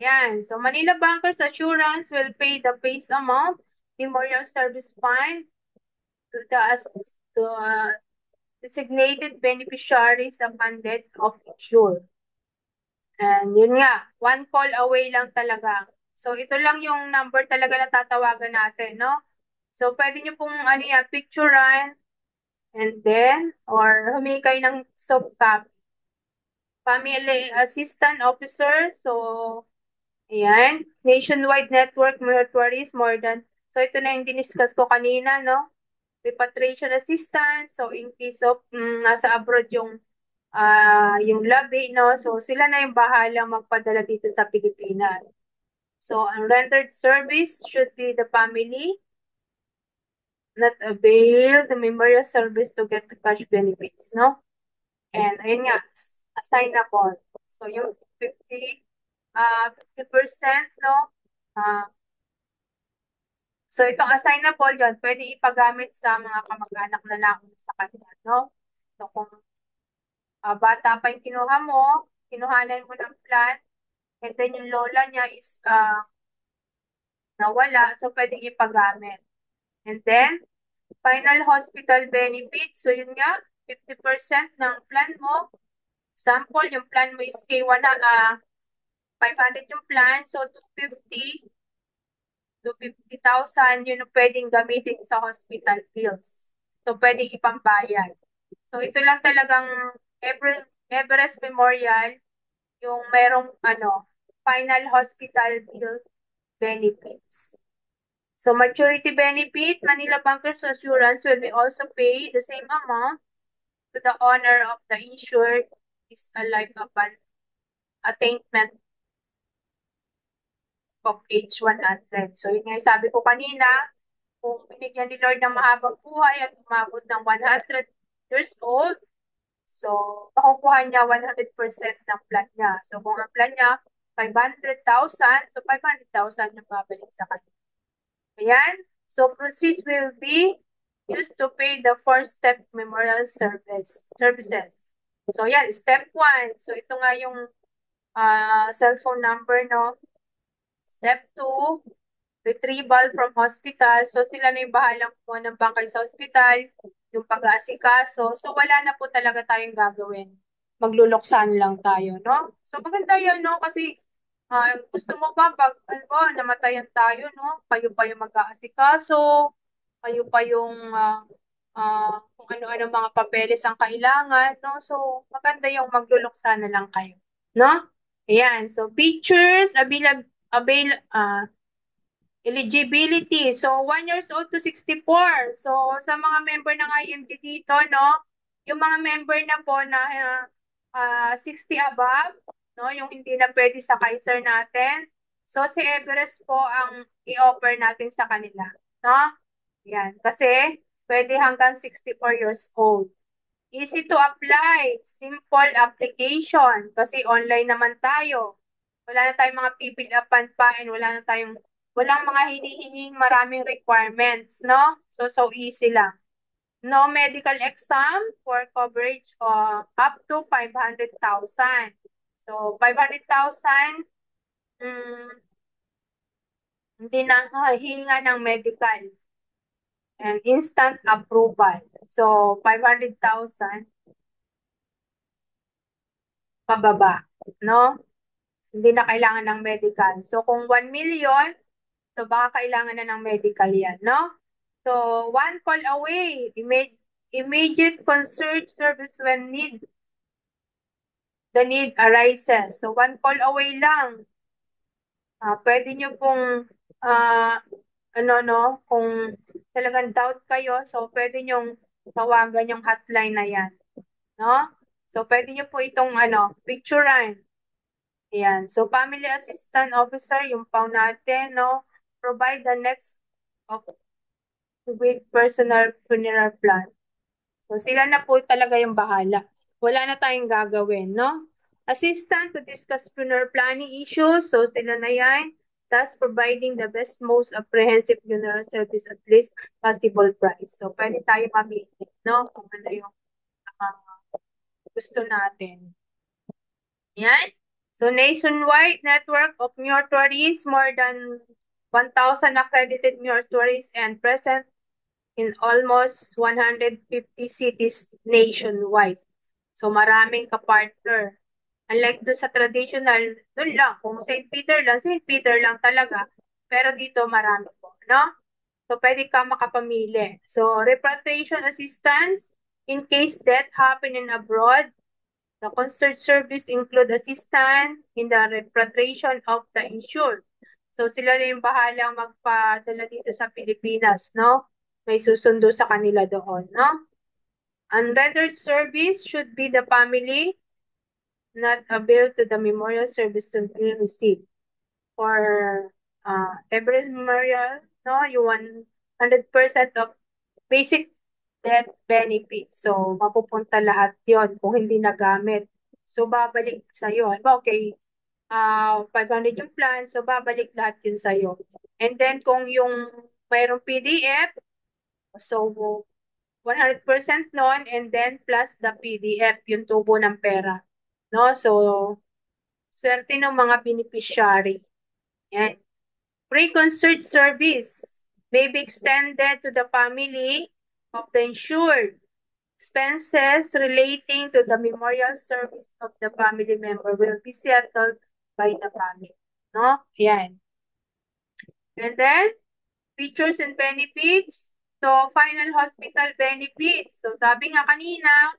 Yan. So, Manila Bankers Assurance will pay the face amount, Memorial Service Fund, to the designated beneficiaries upon death of insured. And yun nga, one call away lang talaga. So, ito lang yung number talaga na tatawagan natin, no? So, pwede nyo pong ano yan, picturean, and then, or humingi kayo ng soft copy. Family Assistant Officer, so, ayan. Nationwide Network Mortuaries, more than, so ito na yung diniscuss ko kanina, no? Repatriation Assistance, so in case of nasa abroad yung labi, no? So, sila na yung bahala magpadala dito sa Pilipinas. So, ang rendered service should be the family not avail the memorial service to get the cash benefits, no? And ayun nga, assignable. So, yung 50%, no? So, itong assignable yun, pwede ipagamit sa mga kamag-anak na nauna sa kanila, no? So, kung bata pa yung kinuha mo, kinuhanan mo ng plan, and then yung lola niya is nawala, so pwedeng ipagamit. And then, final hospital benefits, so yun nga, 50% ng plan mo. Sample, yung plan mo is K1 na 500 yung plan, so 250 to 50,000, yun ang pwedeng gamitin sa hospital bills. So, pwedeng ipambayad. So, ito lang talagang Everest Memorial, yung merong ano, final hospital bill benefits. So maturity benefit, Manila Bankers Assurance will be also pay the same amount to the owner of the insured is alive upon attainment of age 100. So yun nga yung sabi ko kanina, kung binigyan ni Lord ng mahabang buhay at umabot ng 100 years old, so makukuha niya 100% ng plan niya. So kung ang plan niya 500,000, so 500,000 yung babalik sa kanya. Ayan. So proceeds will be used to pay the four-step memorial services. So yan, step 1. So ito nga yung cellphone number, no? Step 2, retrieval from hospital. So sila na yung bahalang kumuha ng bangkay sa hospital, yung pag-aasikaso. So wala na po talaga tayong gagawin. Magluluksan lang tayo, no? So maganda yan, no? Kasi gusto mo ba pag namatayan tayo, no? Kayo pa yung mag-aasikaso, kayo pa yung kung ano-ano mga papeles ang kailangan, no? So maganda yung magluluksa na lang kayo, no? Ayan, so features, eligibility. So, 1 years old to 64. So, sa mga member ng IMG dito, no, yung mga member na po na 60 above, no, yung hindi na pwede sa Kaiser natin. So, si Everest po ang i-offer natin sa kanila, no? Yan, kasi pwede hanggang 64 years old. Easy to apply, simple application, kasi online naman tayo. Wala na tayong mga pipill upan pa and walang mga hinihinging maraming requirements, no? So easy lang. No medical exam for coverage up to 500,000. So 500,000, hindi na hinga ng medical and instant approval. So 500,000 pababa, no? Hindi na kailangan ng medical. So kung 1 million, so baka kailangan na ng medical yan, no? So, one call away, immediate concierge service when the need arises. So, one call away lang. Pwede nyo pong, kung talagang doubt kayo, so pwede nyo tawagan yung hotline na yan. No? So, pwede nyo po itong, picturean. Ayan. So, family assistant officer, yung PAW natin, no? Provide the next of with personal funeral plan. So, sila na po talaga yung bahala. Wala na tayong gagawin, no? Assistant to discuss funeral planning issues. So, sila na yan. Thus, providing the best, most apprehensive funeral service at least possible price. So, pwede tayo mamili, no? Kung ano yung gusto natin. Yan. So, nationwide network of mortuaries, more than 1,000 accredited mortuaries and present in almost 150 cities nationwide. So maraming kapartner. Unlike doon sa traditional, doon lang, kung St. Peter lang talaga. Pero dito marami po, no? So pwede ka makapamili. So repatriation assistance in case death happen in abroad. The concert service include assistance in the repatriation of the insured. So sila na yung bahalang magpadala dito sa Pilipinas, no? May susundo sa kanila doon, no? Unrendered service should be the family, not a bill to the memorial service to be received. For Everest Memorial, no, you 100% of basic death benefit. So, mapupunta lahat yon kung hindi nagamit. So, babalik sa'yo. Okay, 500 yung plan, so babalik lahat yun sa'yo. And then, kung yung mayroong PDF, so 100% non, and then plus the PDF, yung tubo ng pera. No? So, swerte ng mga beneficiary. Yan. Pre-concert service may be extended to the family of the insured. Expenses relating to the memorial service of the family member will be settled by the family. No? Yan. And then, features and benefits. So, final hospital benefits. So, sabi nga kanina,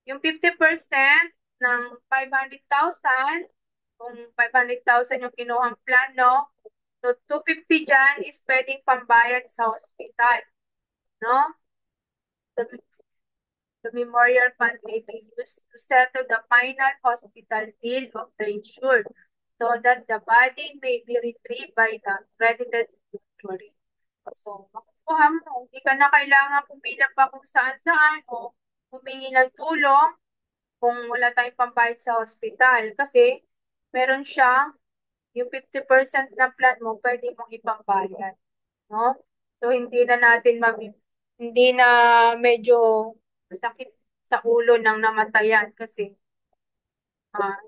yung 50% ng 500,000 Kung 500,000 yung kinuhang plan, no? So, 250 dyan is pwedeng pambayad sa hospital, no? The, the memorial fund may be used to settle the final hospital bill of the insured so that the body may be retrieved by the credited injury. So, makukuha mo. Hindi ka na kailangan pumila pa kung saan-saan o humingi ng tulong kung wala tayong pambayad sa hospital. Kasi, meron siya, yung 50% na plan mo, pwede mong ipambayad. No? So, hindi na medyo masakit sa ulo ng namatayan kasi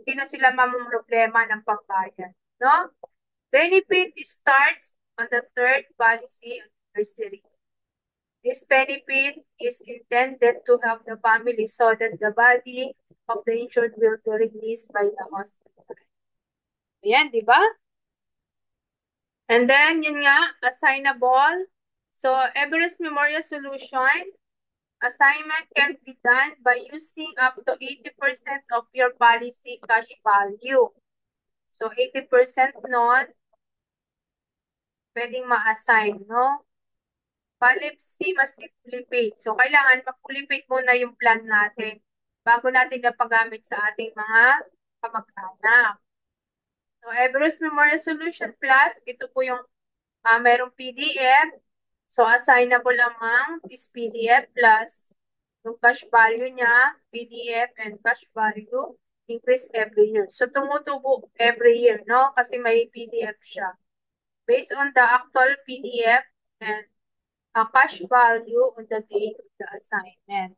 hindi na sila mamumroblema ng pambayad. No? Benefit starts on the third policy anniversary. This benefit is intended to help the family so that the body of the insured will be released by the hospital. Ayan, di ba? And then, yun nga, assignable. So, Everest Memorial Solution, assignment can be done by using up to 80% of your policy cash value. So, 80% nun, pwedeng ma-assign, no? Policy must be fully paid. So, kailangan mag-fully paid muna yung plan natin bago natin napagamit sa ating mga kamag-anak. So, Everest Memorial Solution Plus, ito po yung merong PDF. So, assignable amount is PDF plus yung cash value niya, PDF and cash value, increase every year. So, tumutubo every year, no? Kasi may PDF siya. Based on the actual PDF and cash value on the date of the assignment.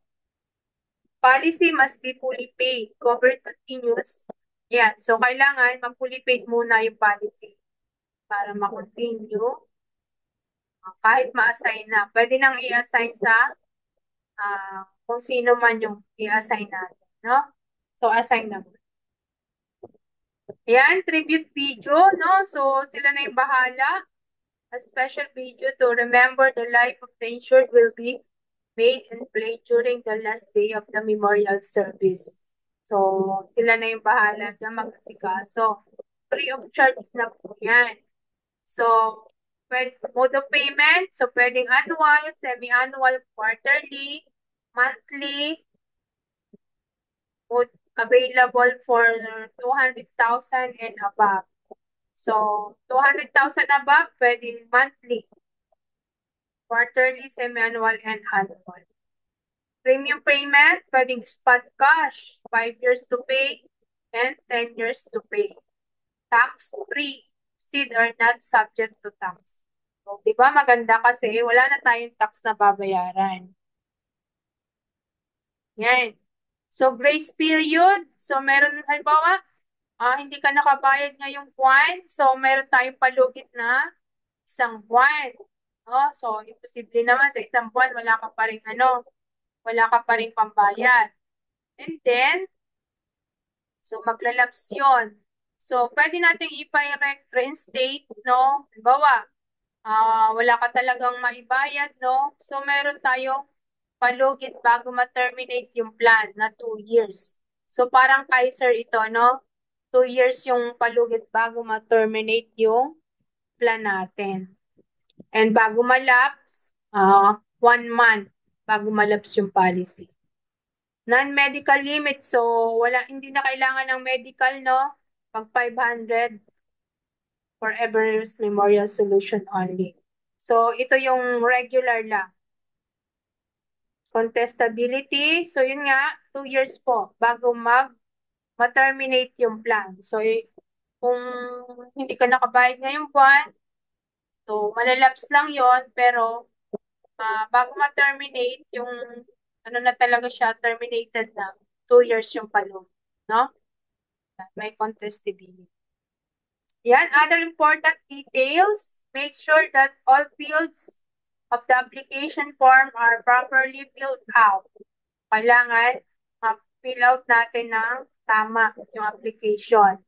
Policy must be fully paid, covered continuous. Yan. So, kailangan mag-fully paid muna yung policy para ma-continue. Kahit ma-assign na. Pwede nang i-assign sa kung sino man yung i-assign natin. No? So, assign na. Yan, tribute video, no? So, sila na yung bahala. A special video to remember the life of the insured will be made and played during the last day of the memorial service. So, sila na yung bahala dyan mag-asikaso. Free of charge na po yan. So, mode of payment, so pwedeng annual, semi-annual, quarterly, monthly, available for 200,000 and above. So, 200,000 above, pwedeng monthly, quarterly, semi-annual, and annual. Premium payment, pwedeng spot cash, 5 years to pay, and 10 years to pay. Tax-free, seed are not subject to tax. So, di ba maganda kasi wala na tayong tax na babayaran. Yan. So, grace period. So, meron, halimbawa, hindi ka nakabayad ngayong buwan. So, meron tayong palugit na isang buwan. No? So, imposible naman sa isang buwan, wala ka pa rin pambayad. And then, so maglalapse yun. So, pwede nating i-reinstate, no? Halimbawa, wala ka talagang maibayad, no? So, meron tayong palugit bago ma-terminate yung plan na 2 years. So, parang Kaiser ito, no? 2 years yung palugit bago ma-terminate yung plan natin. And bago malapse, 1 month bago malapse yung policy. Non-medical limit, so hindi na kailangan ng medical, no? Pag 500 for Everest Memorial Solution only. So, ito yung regular lang. Contestability, so yun nga, 2 years po bago ma-terminate yung plan. So, kung hindi ka nakabayad ngayong buwan, so malalaps lang yon pero bago ma-terminate yung ano na talaga siya, terminated na, 2 years yung palong, no? May contestability. Yan, other important details. Make sure that all fields of the application form are properly filled out. Kailangan fill out natin ng tama yung application.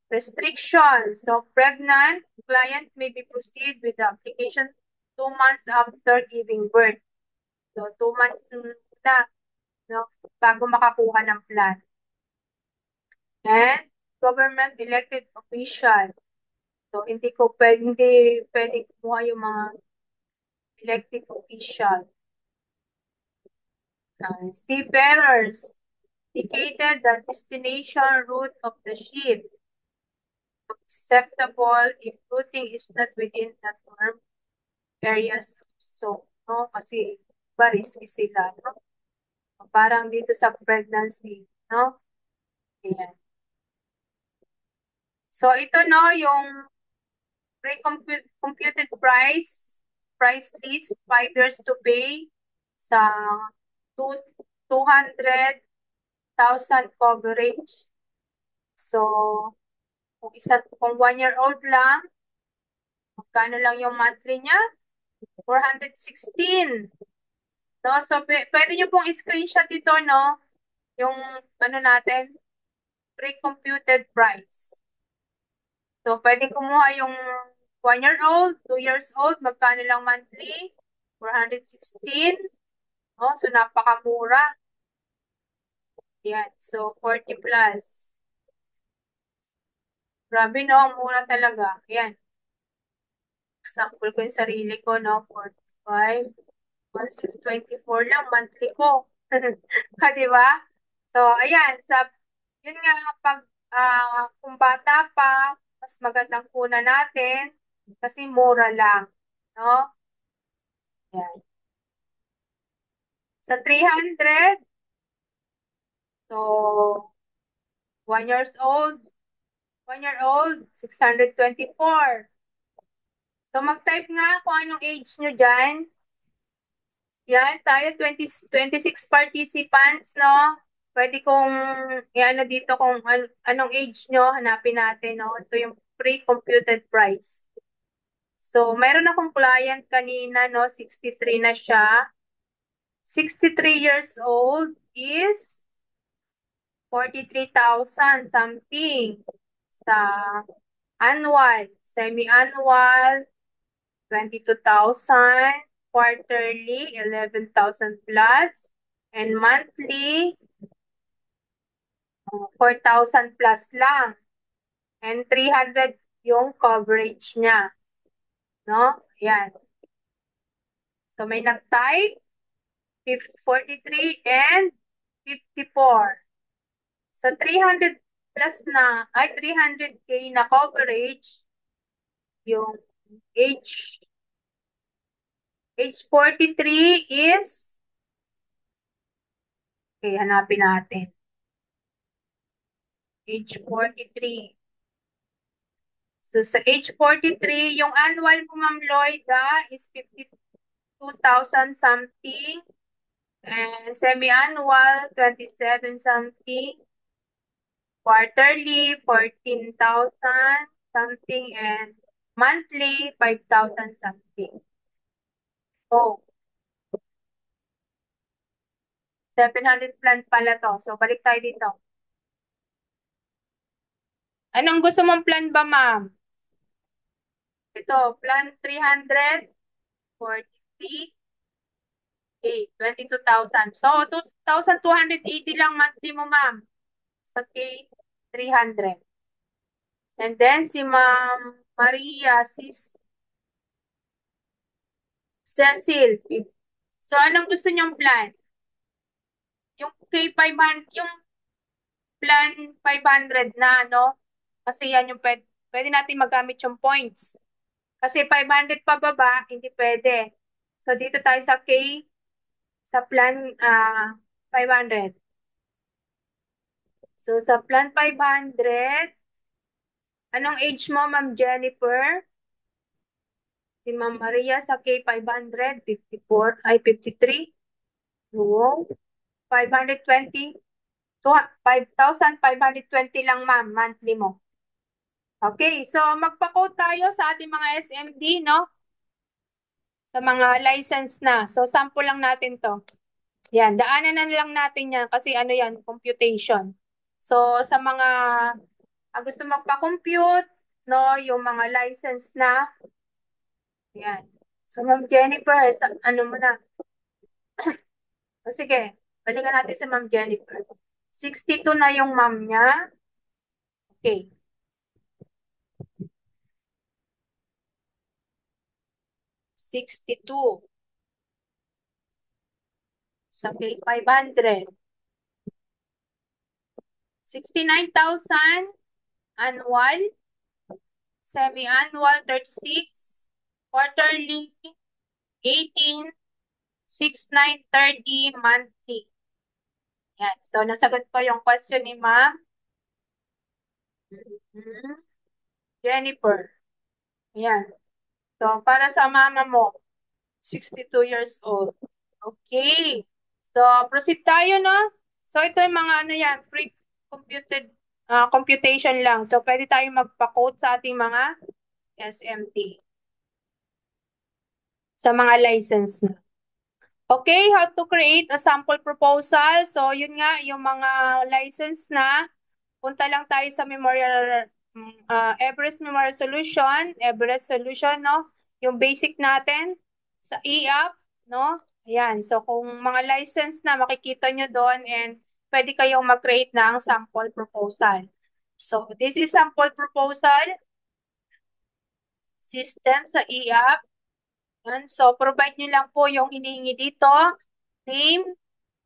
Restrictions. So, pregnant client may be proceed with the application 2 months after giving birth. So, 2 months na, no, bago makakuha ng plan. And government elected official. So, hindi pwede kumuha yung mga elected official. Seafarers indicated the destination route of the ship. Acceptable if routing is not within the term areas. So, no, kasi iba risky sila, no? Parang dito sa pregnancy, no? Ayan. So, ito, no, yung pre-computed price list, 5 years to pay sa 200,000 coverage. So, kung 1 year old lang, magkano lang yung monthly niya? 416. No? So, pwede nyo pong screenshot ito, no? Yung, ano natin, pre-computed price. So, pwede kumuha yung 1 year old, 2 years old, magkano lang monthly? 416. No? So, napakamura. Yan. So, 40 plus. Grabe, no? Ang mura talaga. Yan. Example ko yung sarili ko, no? 45. 1,624 lang, monthly ko. Di ba? So, ayan, yun nga, kung bata pa, mas magandang kuna natin kasi mura lang. No? Ayan. Sa 300, so, 1 year old, 624. So, mag-type nga kung anong age nyo dyan. Yan, tayo 26 participants, no? Pwede kong i-ano dito kung anong age nyo, hanapin natin, no? Ito yung pre-computed price. So, mayroon akong client kanina, no? 63 na siya. 63 years old is 43,000 something sa annual, semi-annual, 22,000, quarterly, 11,000 plus, and monthly, 4,000 plus lang. And 300 yung coverage niya. No? Ayan. So, may nag-type, 43 and 54. So, 300 plus na, 300K na coverage, yung age 43 is, okay, hanapin natin. Age 43. So, sa age 43, yung annual mo, Ma'am Lloyda, is 52,000 something. And semi-annual, 27 something. Quarterly, 14,000 something. And monthly, 5,000 something. Oh, 700 plan pala to. So, balik tayo dito. Anong gusto mong plan ba, ma'am? Ito, plan 300, 43, 22,000. So, 2,280 lang monthly mo, ma'am. Sa K, 300. And then, si Ma'am Maria, Cecil. So, anong gusto niyong plan? Yung K500, yung plan 500 na, no? Kasi yan yung pwede natin magamit yung points. Kasi 500 pababa, hindi pwede. So, dito tayo sa sa plan 500. So, sa plan 500, anong age mo, Ma'am Jennifer? Si Ma'am Maria sa K500, 54, 53. Oo. 520. 5,520 lang, ma'am, monthly mo. Okay, so magpa-quote tayo sa ating mga SMD, no? Sa mga license na. So, sample lang natin to. Yan, daanan na lang natin yan kasi ano yan, computation. So, sa mga gusto magpa-compute, no, yung mga license na, yan. So, Ma'am Jennifer, ano mo na? O, sige, balikan natin sa Ma'am Jennifer. 62 na yung ma'am niya. Okay. $62. So, okay, 500. 69,000 annual, semi-annual 36, quarterly 18, 6,930 monthly. Yan. So, nasagot ko yung question ni Ma'am Jennifer. Yan. So, para sa mama mo, 62 years old. Okay. So, proceed tayo, no? So, ito yung mga ano yan, pre-computed computation lang. So, pwede tayong magpa-quote sa ating mga SMT sa mga license na. Okay, how to create a sample proposal. So, yun nga, yung mga license na, punta lang tayo sa Everest Memorial Solution, Everest Solution, no? Yung basic natin sa e-app, no? Ayan, so kung mga license na makikita nyo doon and pwede kayong mag-create ng sample proposal. So, this is sample proposal system sa e-app. Yan. So, provide nyo lang po yung hinihingi dito. Name,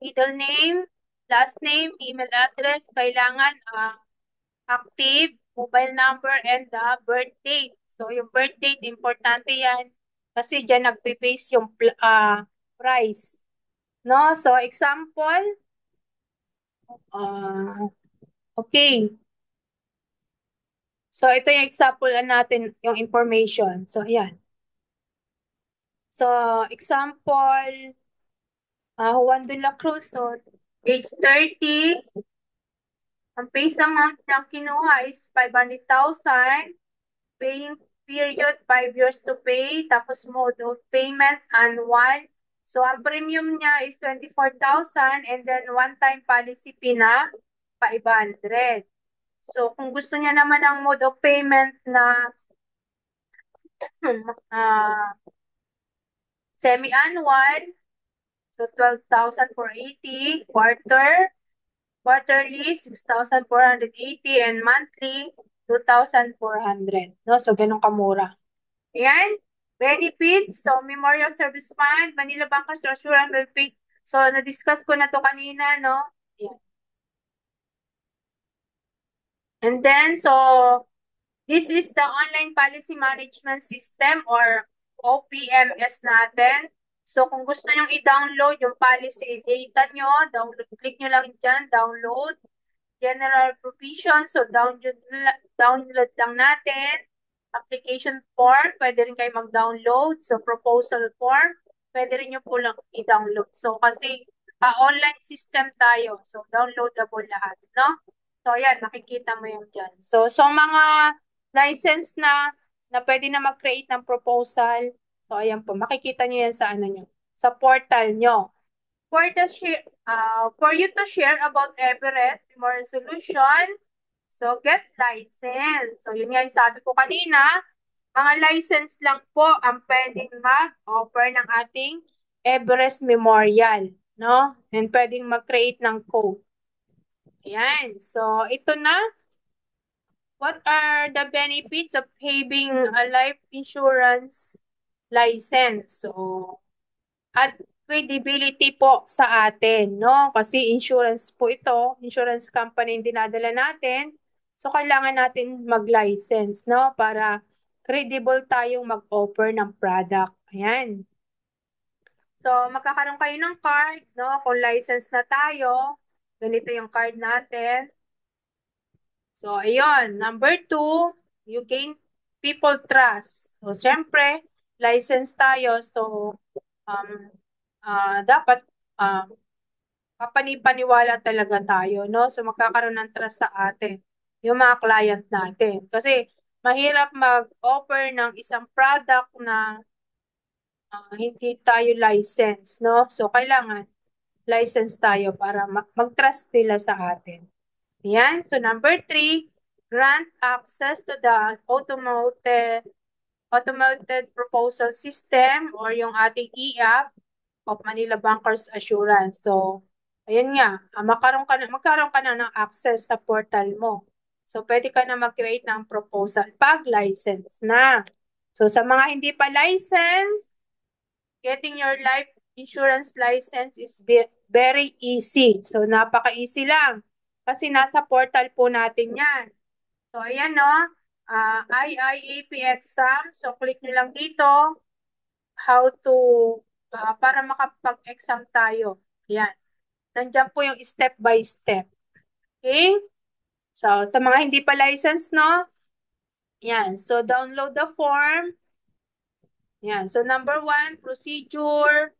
middle name, last name, email address, kailangan active, mobile number, and the birth date. So, yung birth date, importante yan kasi dyan nagbe-base yung price. No? So, example, okay. So, ito yung example natin, yung information. So, ayan. So, example, Juan de la Cruz, so, age 30, ang face amount na kinuha is 500,000, paying period 5 years to pay, tapos mode of payment annual. So, ang premium niya is 24,000 and then one-time policy fee na 500. So, kung gusto niya naman ang mode of payment na uh, semi-annual, so 12,480, quarterly 6,480, and monthly 2,400. No? So, ganun kamura. Ayan. Benefits. So, Memorial Service Fund, Manila Bankers Assurance Benefit. So, na-discuss ko na to kanina, no? Ayan. And then, so, this is the Online Policy Management System or OPMS natin. So, kung gusto nyo i-download yung policy data nyo, click nyo lang dyan, download. General provision, so download lang natin. Application form, pwede rin kayo mag-download. So, proposal form, pwede rin nyo po lang i-download. So, kasi online system tayo. So, downloadable lahat, no? So, ayan, makikita mo yung dyan. So mga license na pwede na mag-create ng proposal. So, ayan po, makikita nyo yan sa ano nyo, sa portal nyo. For you to share about Everest Memorial Solution, so get license. So, yun nga yung sabi ko kanina, mga license lang po ang pwedeng mag-offer ng ating Everest Memorial, no? And pwedeng mag-create ng code. Ayan. So, ito na. What are the benefits of having a life insurance license? So, at credibility po sa atin, no? Kasi insurance po ito, insurance company yung dinadala natin. So, kailangan natin mag-license, no? Para credible tayong mag-offer ng product. Ayan. So, magkakaroon kayo ng card, no? Kung license na tayo, ganito yung card natin. So, ayun. Number 2, you gain people trust. So, siyempre, license tayo. So, um, dapat kapanipaniwala talaga tayo, no? So, magkakaroon ng trust sa atin, yung mga client natin. Kasi, mahirap mag-offer ng isang product na hindi tayo license, no? So, kailangan license tayo para mag-trust nila sa atin. Yan. So, number 3, grant access to the automated proposal system or yung ating e-app of Manila Bankers Assurance. So, ayun nga, magkaroon ka na ng access sa portal mo. So, pwede ka na mag-create ng proposal pag license na. So, sa mga hindi pa license, getting your life insurance license is very easy. So, napaka-easy lang. Kasi nasa portal po natin yan. So, ayan no, IIAP exam. So, click nyo lang dito, how to, para makapag-exam tayo. Ayan. Nandiyan po yung step by step. Okay? So, sa mga hindi pa license, no? Yan. So, download the form. Yan. So, number 1, procedure,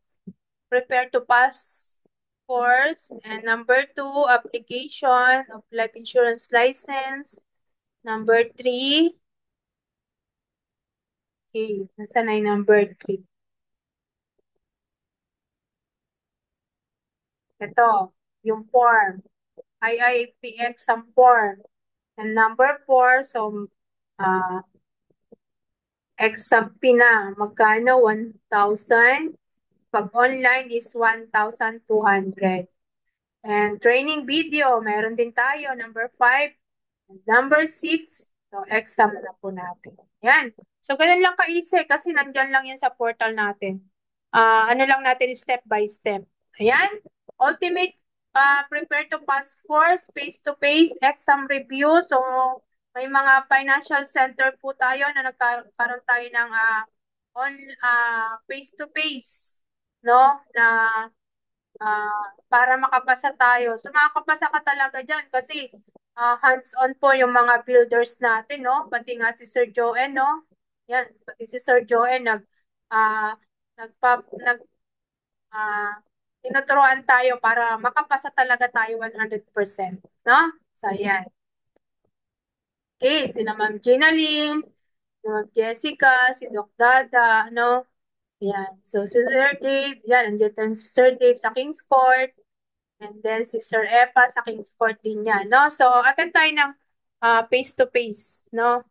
prepare to pass course. And number 2, application of life insurance license. Number 3, okay, nasa na yung number 3? Ito, yung form. IIP exam form. And number 4, so, exam fee na. Magkano? 1,000. Pag online is 1,200. And training video, meron din tayo. Number 5. Number 6. So, exam na po natin. Yan. So, ganun lang ka-easy kasi nandyan lang yan sa portal natin. Ano lang natin step by step. Ayan. Ultimate prepare to pass course, face-to-face exam review. So, may mga financial center po tayo na nagkaroon tayo ng face-to-face, no? Na para makapasa tayo. So, makakapasa ka talaga dyan kasi hands-on po yung mga builders natin, no? Pati nga si Sir Joen, no? Yan, pati si Sir Joen uh, nag tinuturuan tayo para makapasa talaga tayo 100%, no? So, yan. Okay, sina Ma'am Gina Lynn, si Ma'am Jessica, si Doc Dada, no? Yan. So, si Sir Dave, yan, andyan si Sir Dave sa King's Court. And then si Sir Epa sa King's Court din yan, no? So, attend tayo ng face-to-face, no?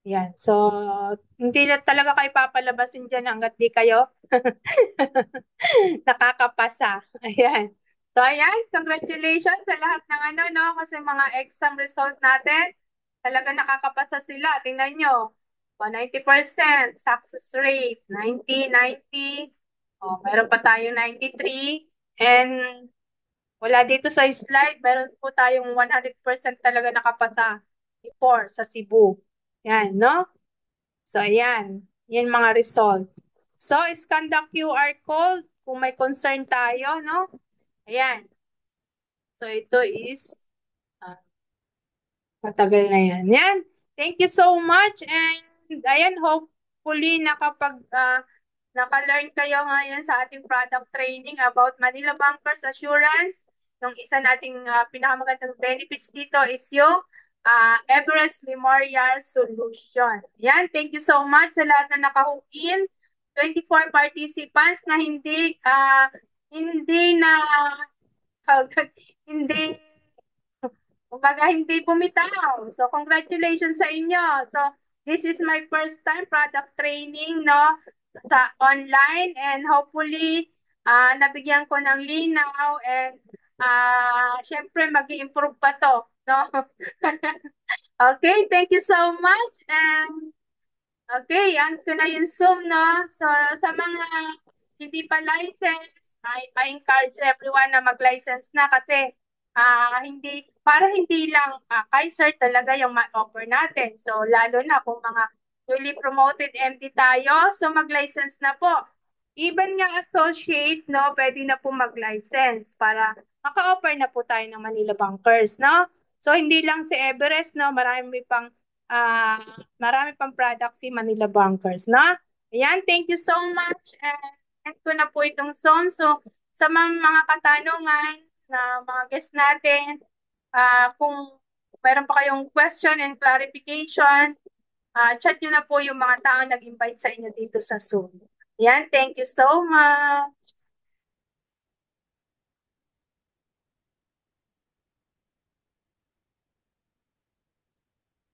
Yan. So, hindi na talaga kayo papalabasin dyan hanggat di kayo nakakapasa. Ayan. So, ayan. Congratulations sa lahat ng ano, no? Kasi mga exam result natin, talaga nakakapasa sila. Tingnan nyo. 90% success rate, 90, 90. Oh, meron pa tayong 93. And wala dito sa slide, meron po tayong 100% talaga nakapasa before sa Cebu. Yan, no? So, ayan. Yan mga result. So, scan the QR code kung may concern tayo, no? Ayan. So, ito is, ah, matagal na yan. Yan. Thank you so much. And, ayan, hopefully, naka-learn kayo ngayon sa ating product training about Manila Bankers Assurance. Yung isa nating pinakamagandang benefits dito is yung Everest Memorial Solution. Yan, thank you so much sa lahat na naka-hook in. 24 participants na hindi na hindi kumbaga hindi bumitaw. So congratulations sa inyo. So this is my first time product training, no, sa online, and hopefully nabigyan ko ng linaw, and syempre mag-i-improve pa to, no? Okay, thank you so much. And okay, yan ko na yung Zoom, no? So, sa mga hindi pa license, I encourage everyone na mag-license na kasi para hindi lang Kaiser talaga yung ma-offer natin. So, lalo na kung mga newly promoted MD tayo, so mag-license na po. Even nga associate, no, pwede na po mag-license para maka-offer na po tayo ng Manila Bankers, no? So, hindi lang si Everest, no, marami pang product si Manila Bankers, no? Ayan, thank you so much. And end ko na po itong Zoom. So, sa mga katanungan na mga guests natin, kung meron pa kayong question and clarification, chat nyo na po yung mga tao nag-invite sa inyo dito sa Zoom. Yan, thank you so much.